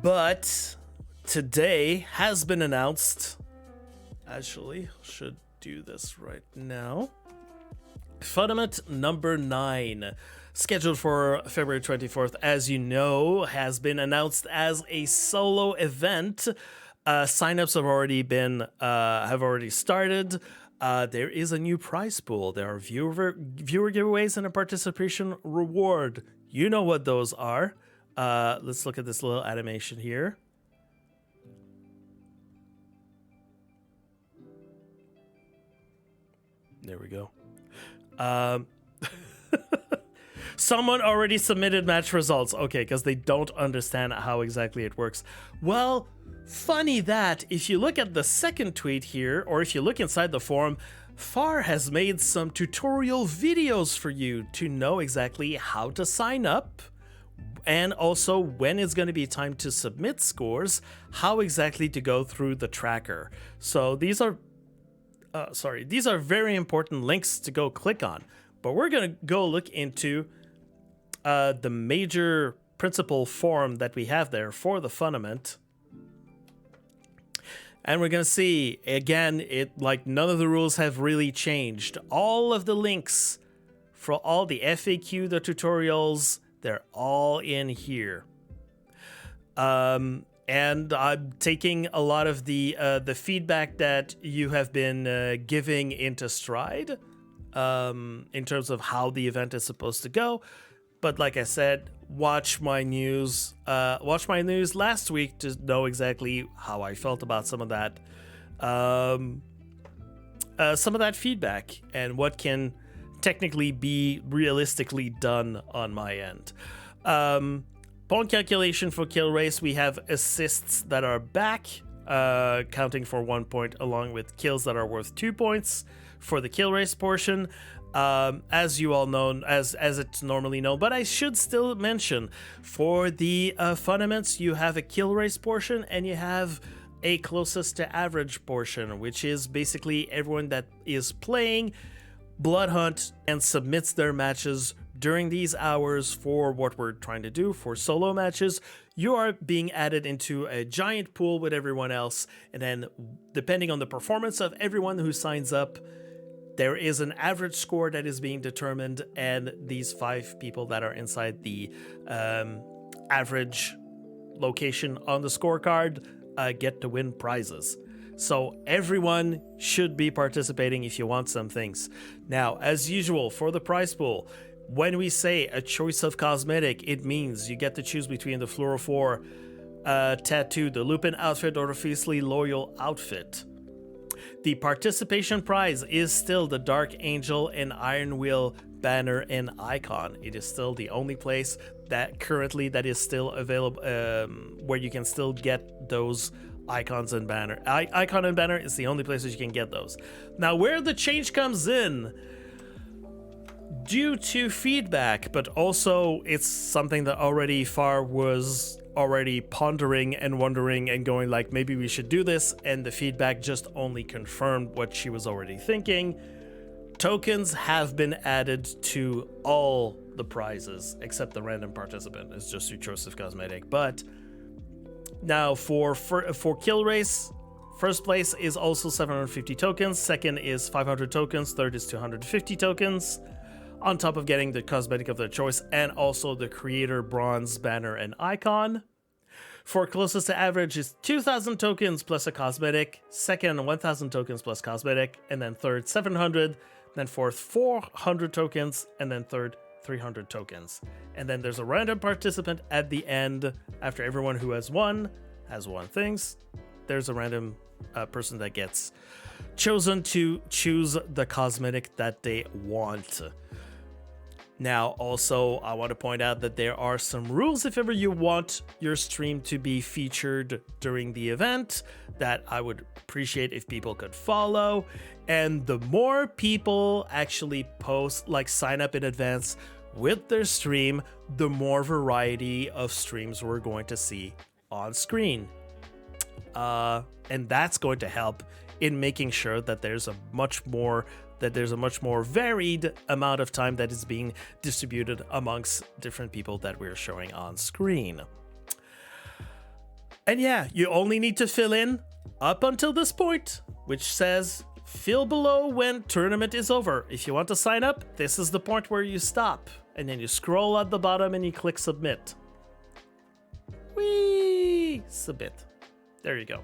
But today has been announced. Actually, should do this right now. FUNament number 9. Scheduled for February 24th, as you know, has been announced as a solo event. Signups have already started. There is a new prize pool. There are viewer giveaways and a participation reward. You know what those are. Let's look at this little animation here. There we go. Someone already submitted match results. Okay, because they don't understand how exactly it works. Well, funny that if you look at the second tweet here, or if you look inside the forum, Far has made some tutorial videos for you to know exactly how to sign up, and also when it's going to be time to submit scores, how exactly to go through the tracker. So these are very important links to go click on. But we're going to go look into the major principal forum that we have there for the FUNament. And we're going to see, again, none of the rules have really changed. All of the links for all the FAQ, the tutorials, they're all in here. And I'm taking a lot of the feedback that you have been giving into stride in terms of how the event is supposed to go. But like I said, watch my news last week to know exactly how I felt about some of that feedback and what can technically be realistically done on my end. Point calculation for kill race, we have assists that are back, counting for 1 point, along with kills that are worth 2 points for the kill race portion. As you all know, as it's normally known, but I should still mention, for the FUNaments, you have a kill race portion and you have a closest to average portion, which is basically everyone that is playing Bloodhunt and submits their matches during these hours for what we're trying to do for solo matches. You are being added into a giant pool with everyone else, and then depending on the performance of everyone who signs up, there is an average score that is being determined, and these 5 people that are inside the average location on the scorecard get to win prizes. So everyone should be participating if you want some things. Now, as usual, for the prize pool, when we say a choice of cosmetic, it means you get to choose between the Fluorophore tattoo, the Lupin outfit, or the Fiercely Loyal outfit. The participation prize is still the Dark Angel and Iron Wheel banner and icon. It is still the only place that currently that is still available, where you can still get those icons and banner. Icon and banner is the only place that you can get those. Now, where the change comes in, due to feedback, but also it's something that already Far was already pondering and wondering and going like, maybe we should do this, and the feedback just only confirmed what she was already thinking. Tokens have been added to all the prizes except the random participant. It's just your choice of cosmetic. But now for kill race, first place is also 750 tokens, second is 500 tokens, third is 250 tokens, on top of getting the cosmetic of their choice and also the creator bronze banner and icon. For closest to average is 2,000 tokens plus a cosmetic, second 1,000 tokens plus cosmetic, and then third 700, then fourth 400 tokens, and then third 300 tokens. And then there's a random participant at the end. After everyone who has won things, there's a random person that gets chosen to choose the cosmetic that they want. Now, also, I want to point out that there are some rules if ever you want your stream to be featured during the event that I would appreciate if people could follow. And the more people actually post, like sign up in advance with their stream, the more variety of streams we're going to see on screen. And that's going to help in making sure that there's a much more varied amount of time that is being distributed amongst different people that we're showing on screen. And yeah, you only need to fill in up until this point, which says fill below when tournament is over. If you want to sign up, this is the point where you stop, and then you scroll at the bottom and you click submit. Whee! Submit. There you go.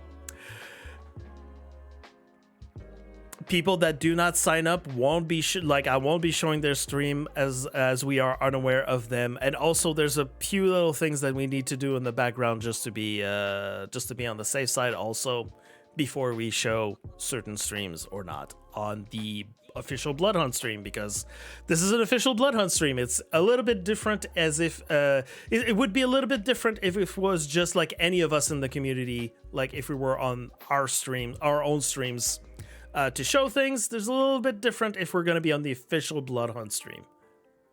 People that do not sign up won't be I won't be showing their stream as we are unaware of them. And also there's a few little things that we need to do in the background just to be on the safe side also before we show certain streams or not on the official Bloodhunt stream, because this is an official Bloodhunt stream. It's a little bit different, as if it would be a little bit different if it was just like any of us in the community, like if we were on our own streams to show things. There's a little bit different if we're going to be on the official Bloodhunt stream.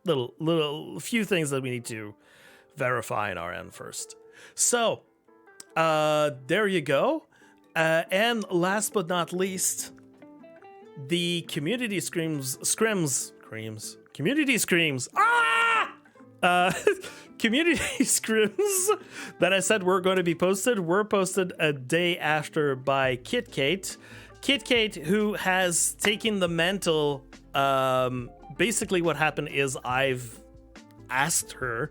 Little few things that we need to verify on our end first. So there you go. And last but not least, the community screams. Community screams that I said were going to be posted were posted a day after by KitKate, who has taken the mantle. Basically what happened is I've asked her,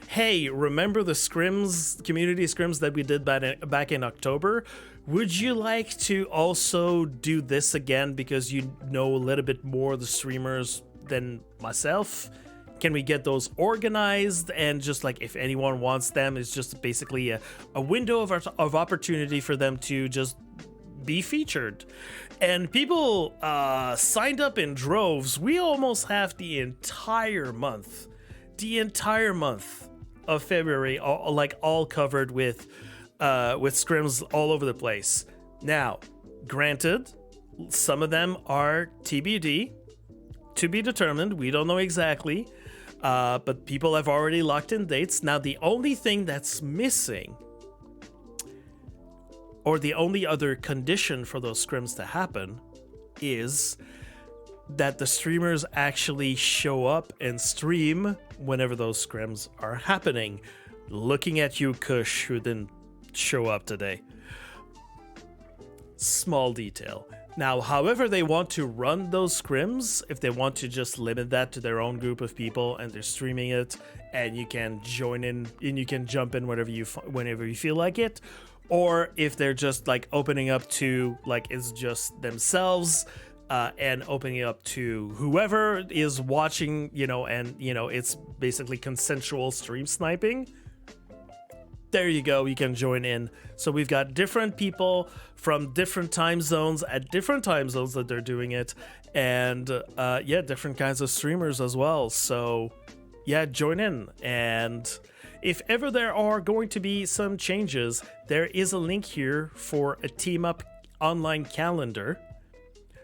hey, remember the Scrims, community Scrims that we did back in October? Would you like to also do this again, because you know a little bit more of the streamers than myself? Can we get those organized? And just like if anyone wants them, it's just basically a window of opportunity for them to just be featured. And people signed up in droves. We almost have the entire month of February all covered with scrims all over the place. Now, granted, some of them are TBD, to be determined. We don't know exactly, but people have already locked in dates. Now, the only thing that's missing, or the only other condition for those scrims to happen, is that the streamers actually show up and stream whenever those scrims are happening. Looking at you, Kush, who didn't show up today. Small detail. Now, however they want to run those scrims, if they want to just limit that to their own group of people and they're streaming it, and you can join in and you can jump in whenever you feel like it, or if they're just like opening up to like it's just themselves and opening up to whoever is watching, and it's basically consensual stream sniping. there you go. You can join in. So we've got different people from different time zones at different time zones that they're doing it. And yeah, different kinds of streamers as well. So yeah, join in. And if ever there are going to be some changes, there is a link here for a Team Up online calendar.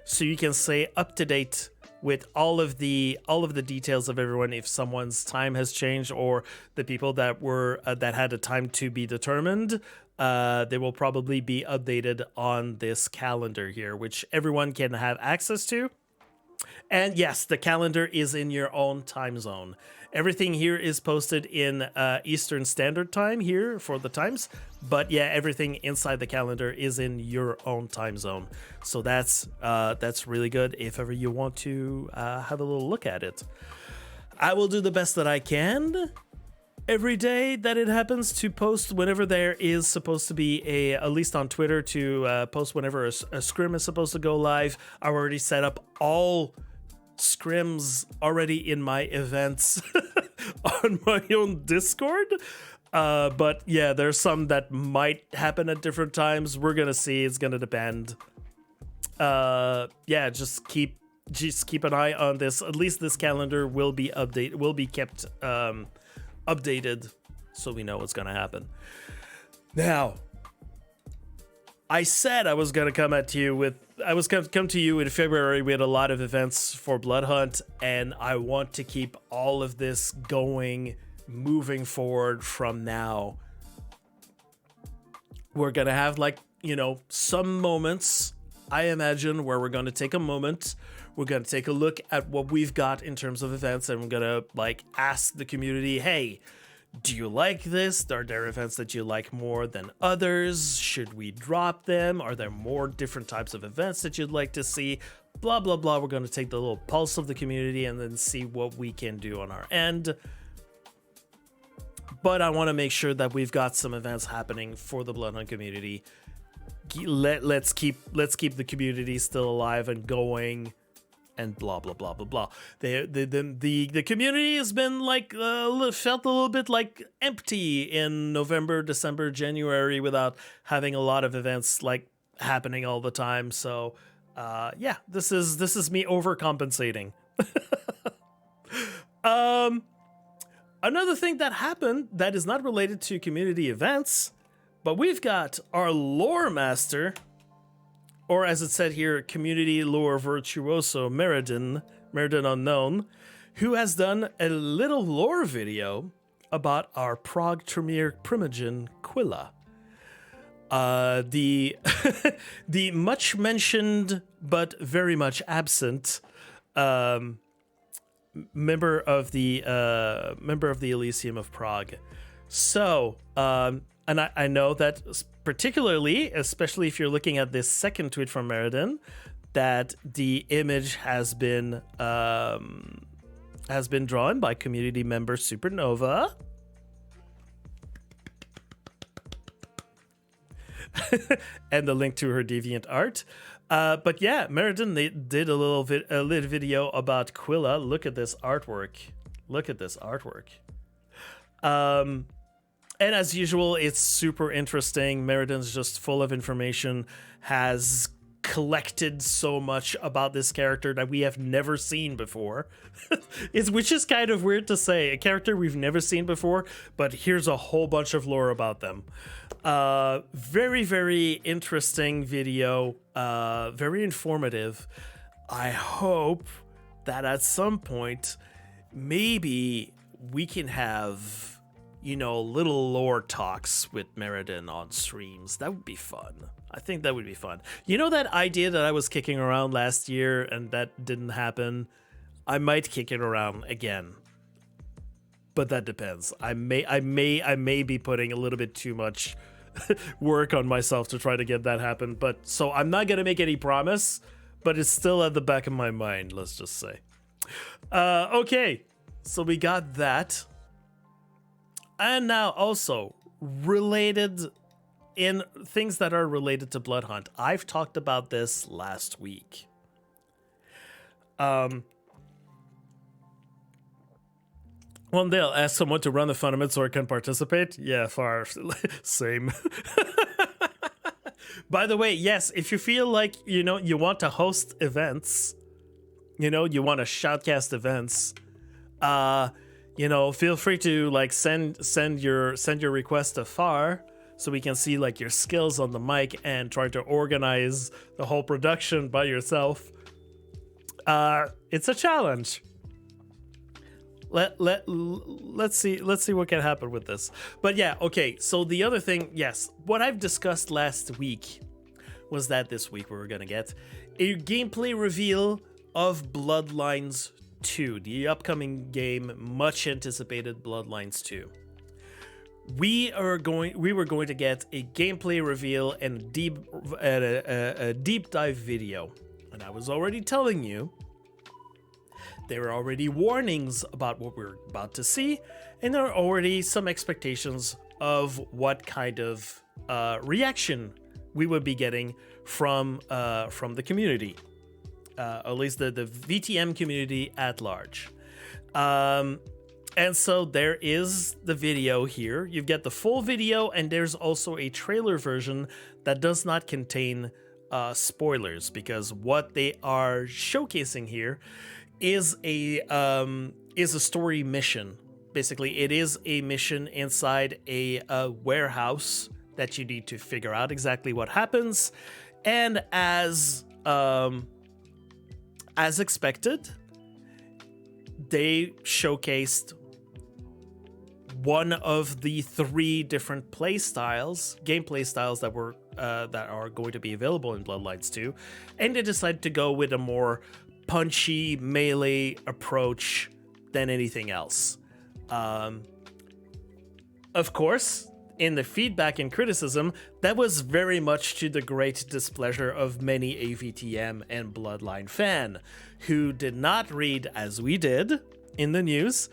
So you can stay up to date with all of the details of everyone if someone's time has changed, or the people that were that had a time to be determined. They will probably be updated on this calendar here, which everyone can have access to. And yes, the calendar is in your own time zone. Everything here is posted in Eastern Standard Time here for the times. But yeah, everything inside the calendar is in your own time zone. So that's really good if ever you want to have a little look at it. I will do the best that I can every day that it happens to post whenever there is supposed to be at least on Twitter, to post whenever a scrim is supposed to go live. I already set up all scrims already in my events on my own Discord. But yeah, there's some that might happen at different times. We're gonna see. It's gonna depend. Yeah, just keep an eye on this. At least this calendar will be kept updated, so we know what's gonna happen. Now, I said I was gonna come to you in February with a lot of events for Bloodhunt, and I want to keep all of this going, moving forward from now. We're gonna have, like, some moments, I imagine, where we're gonna take a moment. We're gonna take a look at what we've got in terms of events, and we're gonna ask the community, hey, do you like this? Are there events that you like more than others? Should we drop them? Are there more different types of events that you'd like to see? Blah, blah, blah. We're going to take the little pulse of the community and then see what we can do on our end. But I want to make sure that we've got some events happening for the Bloodhunt community. Let's keep the community still alive and going. And blah blah blah blah blah. The community has been felt a little bit empty in November, December, January without having a lot of events happening all the time. So yeah, this is me overcompensating. Another thing that happened that is not related to community events, but we've got our lore master, or as it said here, community lore virtuoso Mera'din Unknown, who has done a little lore video about our Prague Tremere primogen Quilla. The the much mentioned but very much absent member of the Elysium of Prague. So, and I know that particularly, especially if you're looking at this second tweet from Mera'din, that the image has been drawn by community member Supernova. And the link to her deviant art. But yeah, Mera'din, they did a little video about Quilla. Look at this artwork. And as usual, it's super interesting. Mera'din's just full of information, has collected so much about this character that we have never seen before. Which is kind of weird to say. A character we've never seen before, but here's a whole bunch of lore about them. Very, very interesting video. Very informative. I hope that at some point, maybe we can have, little lore talks with Mera'din on streams. That would be fun. I think that would be fun. That idea that I was kicking around last year and that didn't happen? I might kick it around again. But that depends. I may be putting a little bit too much work on myself to try to get that happen. But so I'm not going to make any promise, but it's still at the back of my mind, let's just say. Okay. So we got that. And now also related in things that are related to Bloodhunt. I've talked about this last week. One day I'll ask someone to run the FUNament so I can participate. Yeah, far same. By the way, yes, if you feel like, you want to host events, you want to shoutcast events, feel free to like send your request to Far so we can see like your skills on the mic and try to organize the whole production by yourself. It's a challenge. Let's see what can happen with this. But yeah, okay, so the other thing, yes, what I've discussed last week was that this week we were gonna get a gameplay reveal of Bloodlines 2, the upcoming game, much anticipated Bloodlines 2. We were going to get a gameplay reveal and a deep dive video, and I was already telling you there were already warnings about what we're about to see, and there are already some expectations of what kind of reaction we would be getting from the community, at least the VTM community at large. And so there is the video here. You get the full video, and there's also a trailer version that does not contain spoilers, because what they are showcasing here is a story mission. Basically, it is a mission inside a warehouse that you need to figure out exactly what happens. And as expected, they showcased one of the 3 different gameplay styles that are going to be available in Bloodlines 2, and they decided to go with a more punchy melee approach than anything else. Of course, in the feedback and criticism, that was very much to the great displeasure of many AVTM and Bloodline fan, who did not read, as we did in the news,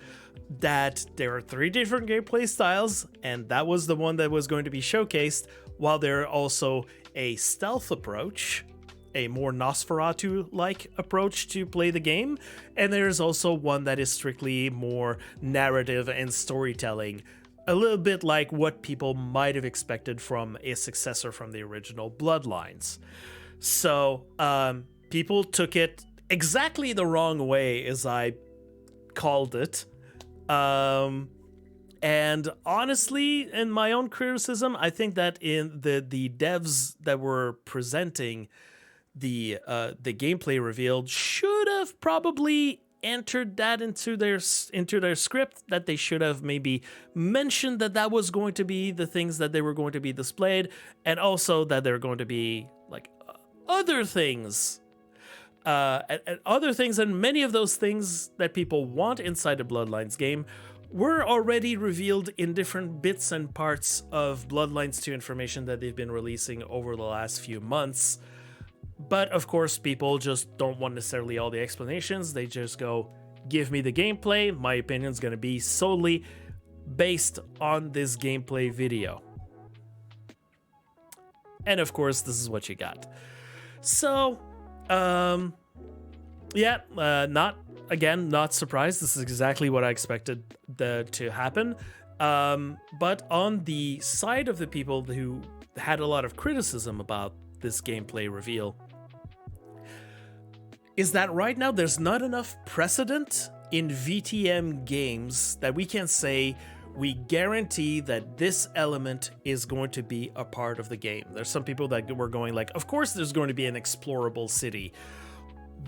that there are 3 different gameplay styles, and that was the one that was going to be showcased, while there are also a stealth approach, a more Nosferatu-like approach to play the game, and there's also one that is strictly more narrative and storytelling, a little bit like what people might have expected from a successor from the original Bloodlines. So, people took it exactly the wrong way, as I called it. And honestly, in my own criticism, I think that in the devs that were presenting the gameplay revealed should have probably entered that into their script, that they should have maybe mentioned that was going to be the things that they were going to be displayed, and also that there are going to be like other things. And many of those things that people want inside the Bloodlines game were already revealed in different bits and parts of Bloodlines 2 information that they've been releasing over the last few months. But of course, people just don't want necessarily all the explanations. They just go, give me the gameplay. My opinion's going to be solely based on this gameplay video. And of course, this is what you got. So, not surprised. This is exactly what I expected to happen. But on the side of the people who had a lot of criticism about this gameplay reveal, is that right now there's not enough precedent in VTM games that we can say we guarantee that this element is going to be a part of the game. There's some people that were going like, of course there's going to be an explorable city.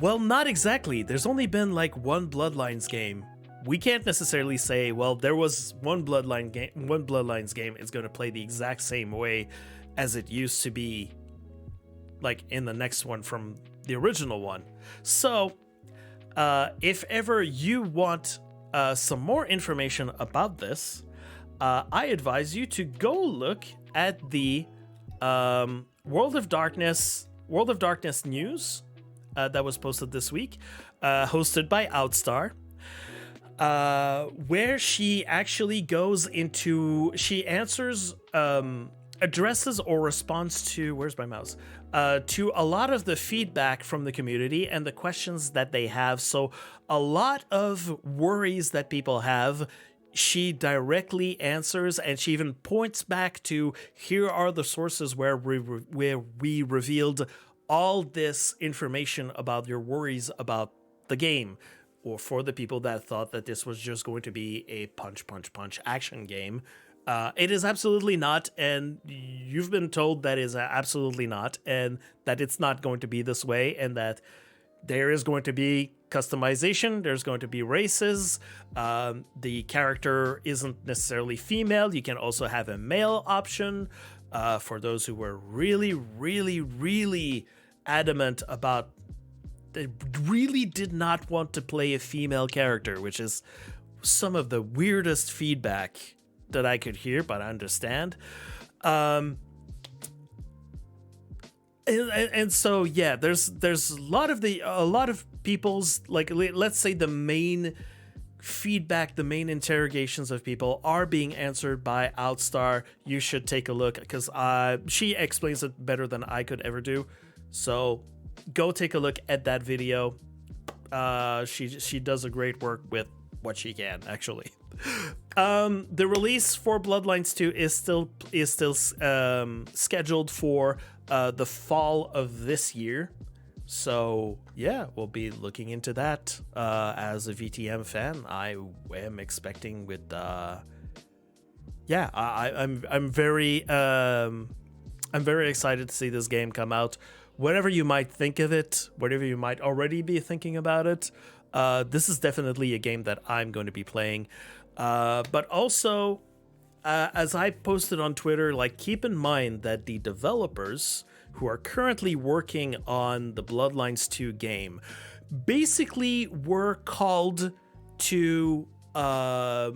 Well, not exactly. There's only been like one Bloodlines game. We can't necessarily say, well, there was one Bloodlines game, it's going to play the exact same way as it used to be like in the next one from the original one. So, if ever you want some more information about this, I advise you to go look at the World of Darkness news that was posted this week, hosted by Outstar, where she actually goes into, she answers addresses or responds to, where's my mouse, to a lot of the feedback from the community and the questions that they have. So a lot of worries that people have, she directly answers, and she even points back to, here are the sources where we revealed all this information about your worries about the game. Or for the people that thought that this was just going to be a punch action game, it is absolutely not, and you've been told that is absolutely not, and that it's not going to be this way, and that there is going to be customization, there's going to be races, the character isn't necessarily female, you can also have a male option, for those who were really adamant about, they really did not want to play a female character, which is some of the weirdest feedback that I could hear, but I understand. And so yeah, there's a lot of people's, like, let's say the main feedback, the main interrogations of people are being answered by Outstar. You should take a look, because she explains it better than I could ever do. So go take a look at that video. She does a great work with what she can, actually. The release for Bloodlines 2 is still scheduled for the fall of this year. So yeah, we'll be looking into that. As a VTM fan, I am expecting with I'm very excited to see this game come out. Whatever you might think of it, whatever you might already be thinking about it, this is definitely a game that I'm going to be playing. But also, as I posted on Twitter, like, keep in mind that the developers who are currently working on the Bloodlines 2 game basically were called to a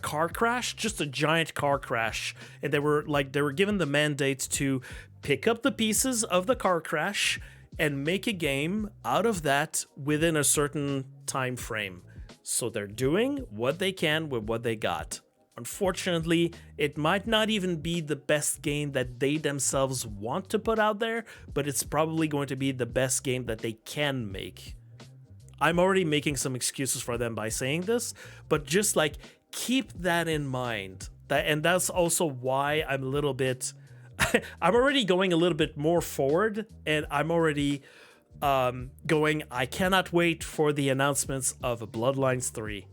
car crash, just a giant car crash, and they were given the mandate to pick up the pieces of the car crash and make a game out of that within a certain time frame. So they're doing what they can with what they got. Unfortunately, it might not even be the best game that they themselves want to put out there, but it's probably going to be the best game that they can make. I'm already making some excuses for them by saying this, but just like, keep that in mind. And that's also why I'm a little bit... I'm already going a little bit more forward, and I'm already going, I cannot wait for the announcements of Bloodlines 3.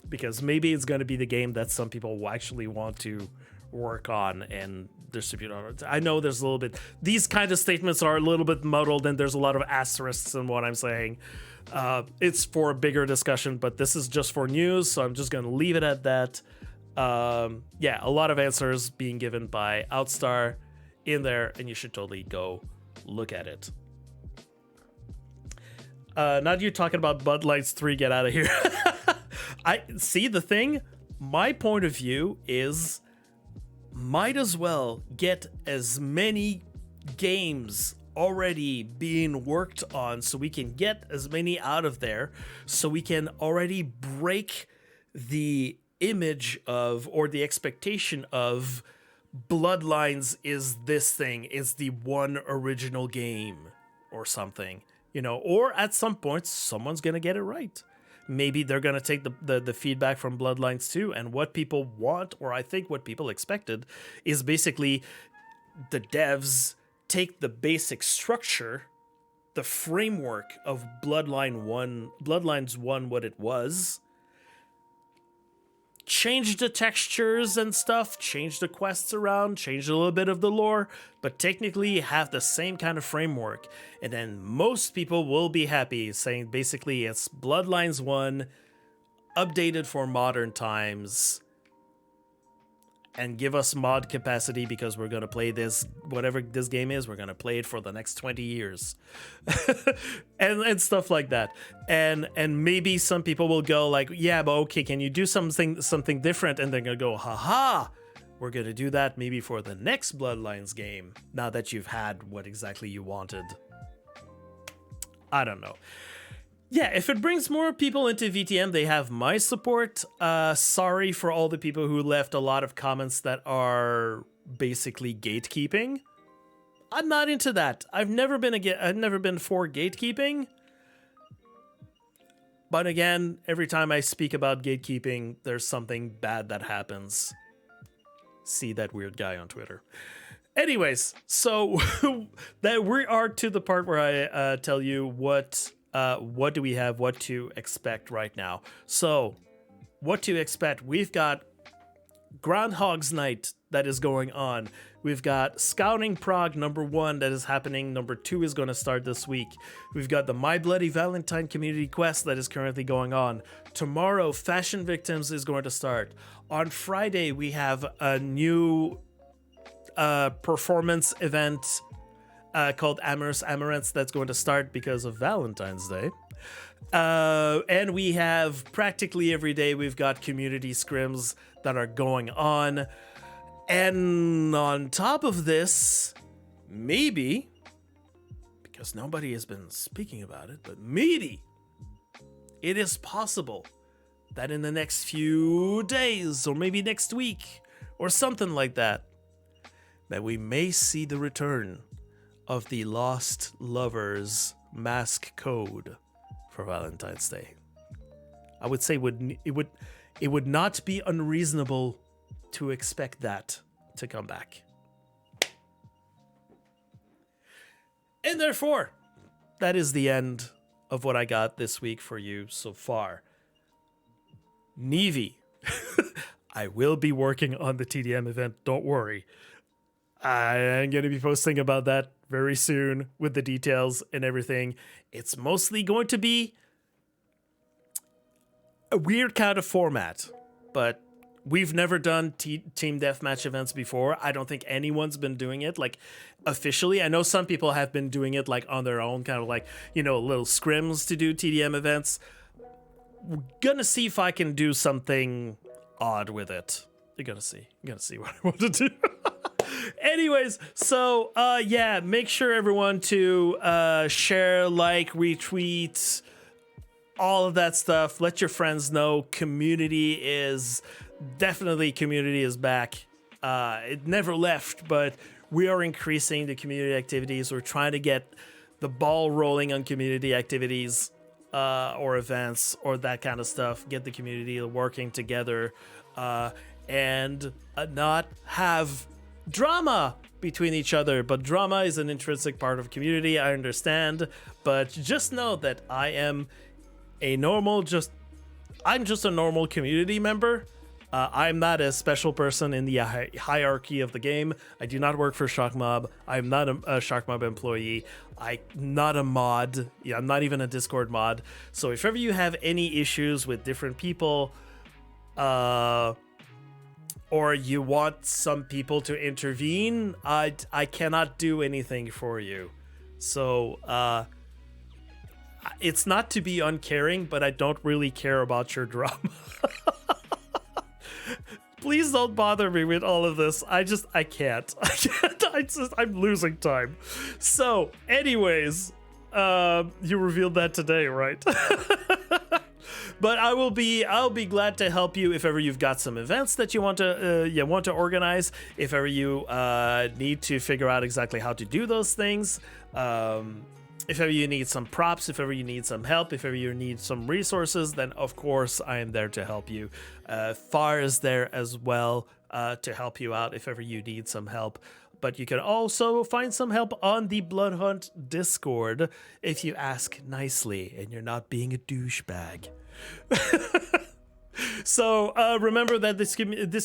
Because maybe it's going to be the game that some people will actually want to work on and distribute on. I know there's a little bit... These kind of statements are a little bit muddled, and there's a lot of asterisks in what I'm saying. It's for a bigger discussion, but this is just for news, so I'm just going to leave it at that. Yeah, a lot of answers being given by Outstar in there, and you should totally go look at it. Not you talking about Bloodlines 3, get out of here. I see the thing. My point of view is, might as well get as many games already being worked on so we can get as many out of there, so we can already break the image of, or the expectation of, Bloodlines is this thing, is the one original game or something, you know, or at some point someone's gonna get it right. Maybe they're gonna take the feedback from Bloodlines 2, and what people want, or I think what people expected, is basically the devs take the basic structure, the framework of Bloodlines 1, what it was, change the textures and stuff, change the quests around, change a little bit of the lore, but technically have the same kind of framework. And then most people will be happy, saying basically it's Bloodlines 1 updated for modern times, and give us mod capacity because we're going to play this, whatever this game is, we're going to play it for the next 20 years. and stuff like that. And maybe some people will go like, yeah, but okay, can you do something different? And they're going to go, haha, we're going to do that maybe for the next Bloodlines game, now that you've had what exactly you wanted. I don't know. Yeah, if it brings more people into VTM, they have my support. Sorry for all the people who left a lot of comments that are basically gatekeeping. I'm not into that. I've never been for gatekeeping. But again, every time I speak about gatekeeping, there's something bad that happens. See that weird guy on Twitter. Anyways, so that we are to the part where I tell you what do we have, what to expect right now. So, what to expect? We've got Groundhog's Night that is going on. We've got Scouting Prague #1 that is happening. #2 is going to start this week. We've got the My Bloody Valentine community quest that is currently going on. Tomorrow, Fashion Victims is going to start. On Friday, we have a new performance event called Amorous Amaranths that's going to start because of Valentine's Day. And we have practically every day we've got community scrims that are going on. And on top of this, maybe, because nobody has been speaking about it, but maybe it is possible that in the next few days, or maybe next week, or something like that, that we may see the return of the Lost Lovers mask code for Valentine's Day. I would say it would not be unreasonable to expect that to come back. And therefore, that is the end of what I got this week for you so far. Nevi, I will be working on the TDM event, don't worry. I am going to be posting about that very soon with the details and everything. It's mostly going to be a weird kind of format, but we've never done team deathmatch events before. I don't think anyone's been doing it like officially. I know some people have been doing it like on their own, kind of like, you know, little scrims to do TDM events. We're gonna see if I can do something odd with it. You're gonna see what I want to do. Anyways, so yeah, make sure everyone to share, like, retweet, all of that stuff. Let your friends know. Community is back. It never left, but we are increasing the community activities. We're trying to get the ball rolling on community activities or events or that kind of stuff. Get the community working together and not have drama between each other. But drama is an intrinsic part of community, I understand. But just know that I'm just a normal community member. I'm not a special person in the hierarchy of the game. I do not work for ShockMob. I'm not a ShockMob employee. I'm not a mod. Yeah, I'm not even a Discord mod. So if ever you have any issues with different people, or you want some people to intervene, I cannot do anything for you. So it's not to be uncaring, but I don't really care about your drama. Please don't bother me with all of this. I can't. I'm losing time. So, anyways, you revealed that today, right? But I'll be glad to help you if ever you've got some events that you want to organize. If ever you need to figure out exactly how to do those things. If ever you need some props, if ever you need some help, if ever you need some resources, then of course I am there to help you. FAR is there as well to help you out if ever you need some help. But you can also find some help on the Bloodhunt Discord if you ask nicely and you're not being a douchebag. So remember that this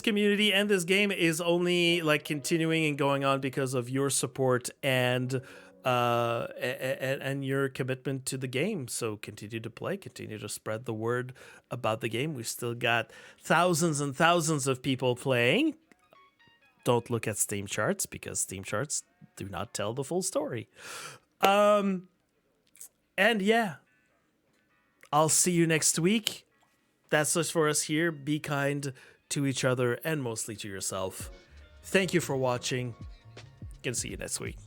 community and this game is only like continuing and going on because of your support and your commitment to the game. So continue to play, continue to spread the word about the game. We've still got thousands and thousands of people playing. Don't look at Steam charts because Steam charts do not tell the full story. And yeah, I'll see you next week. That's just for us here. Be kind to each other and mostly to yourself. Thank you for watching. Can see you next week.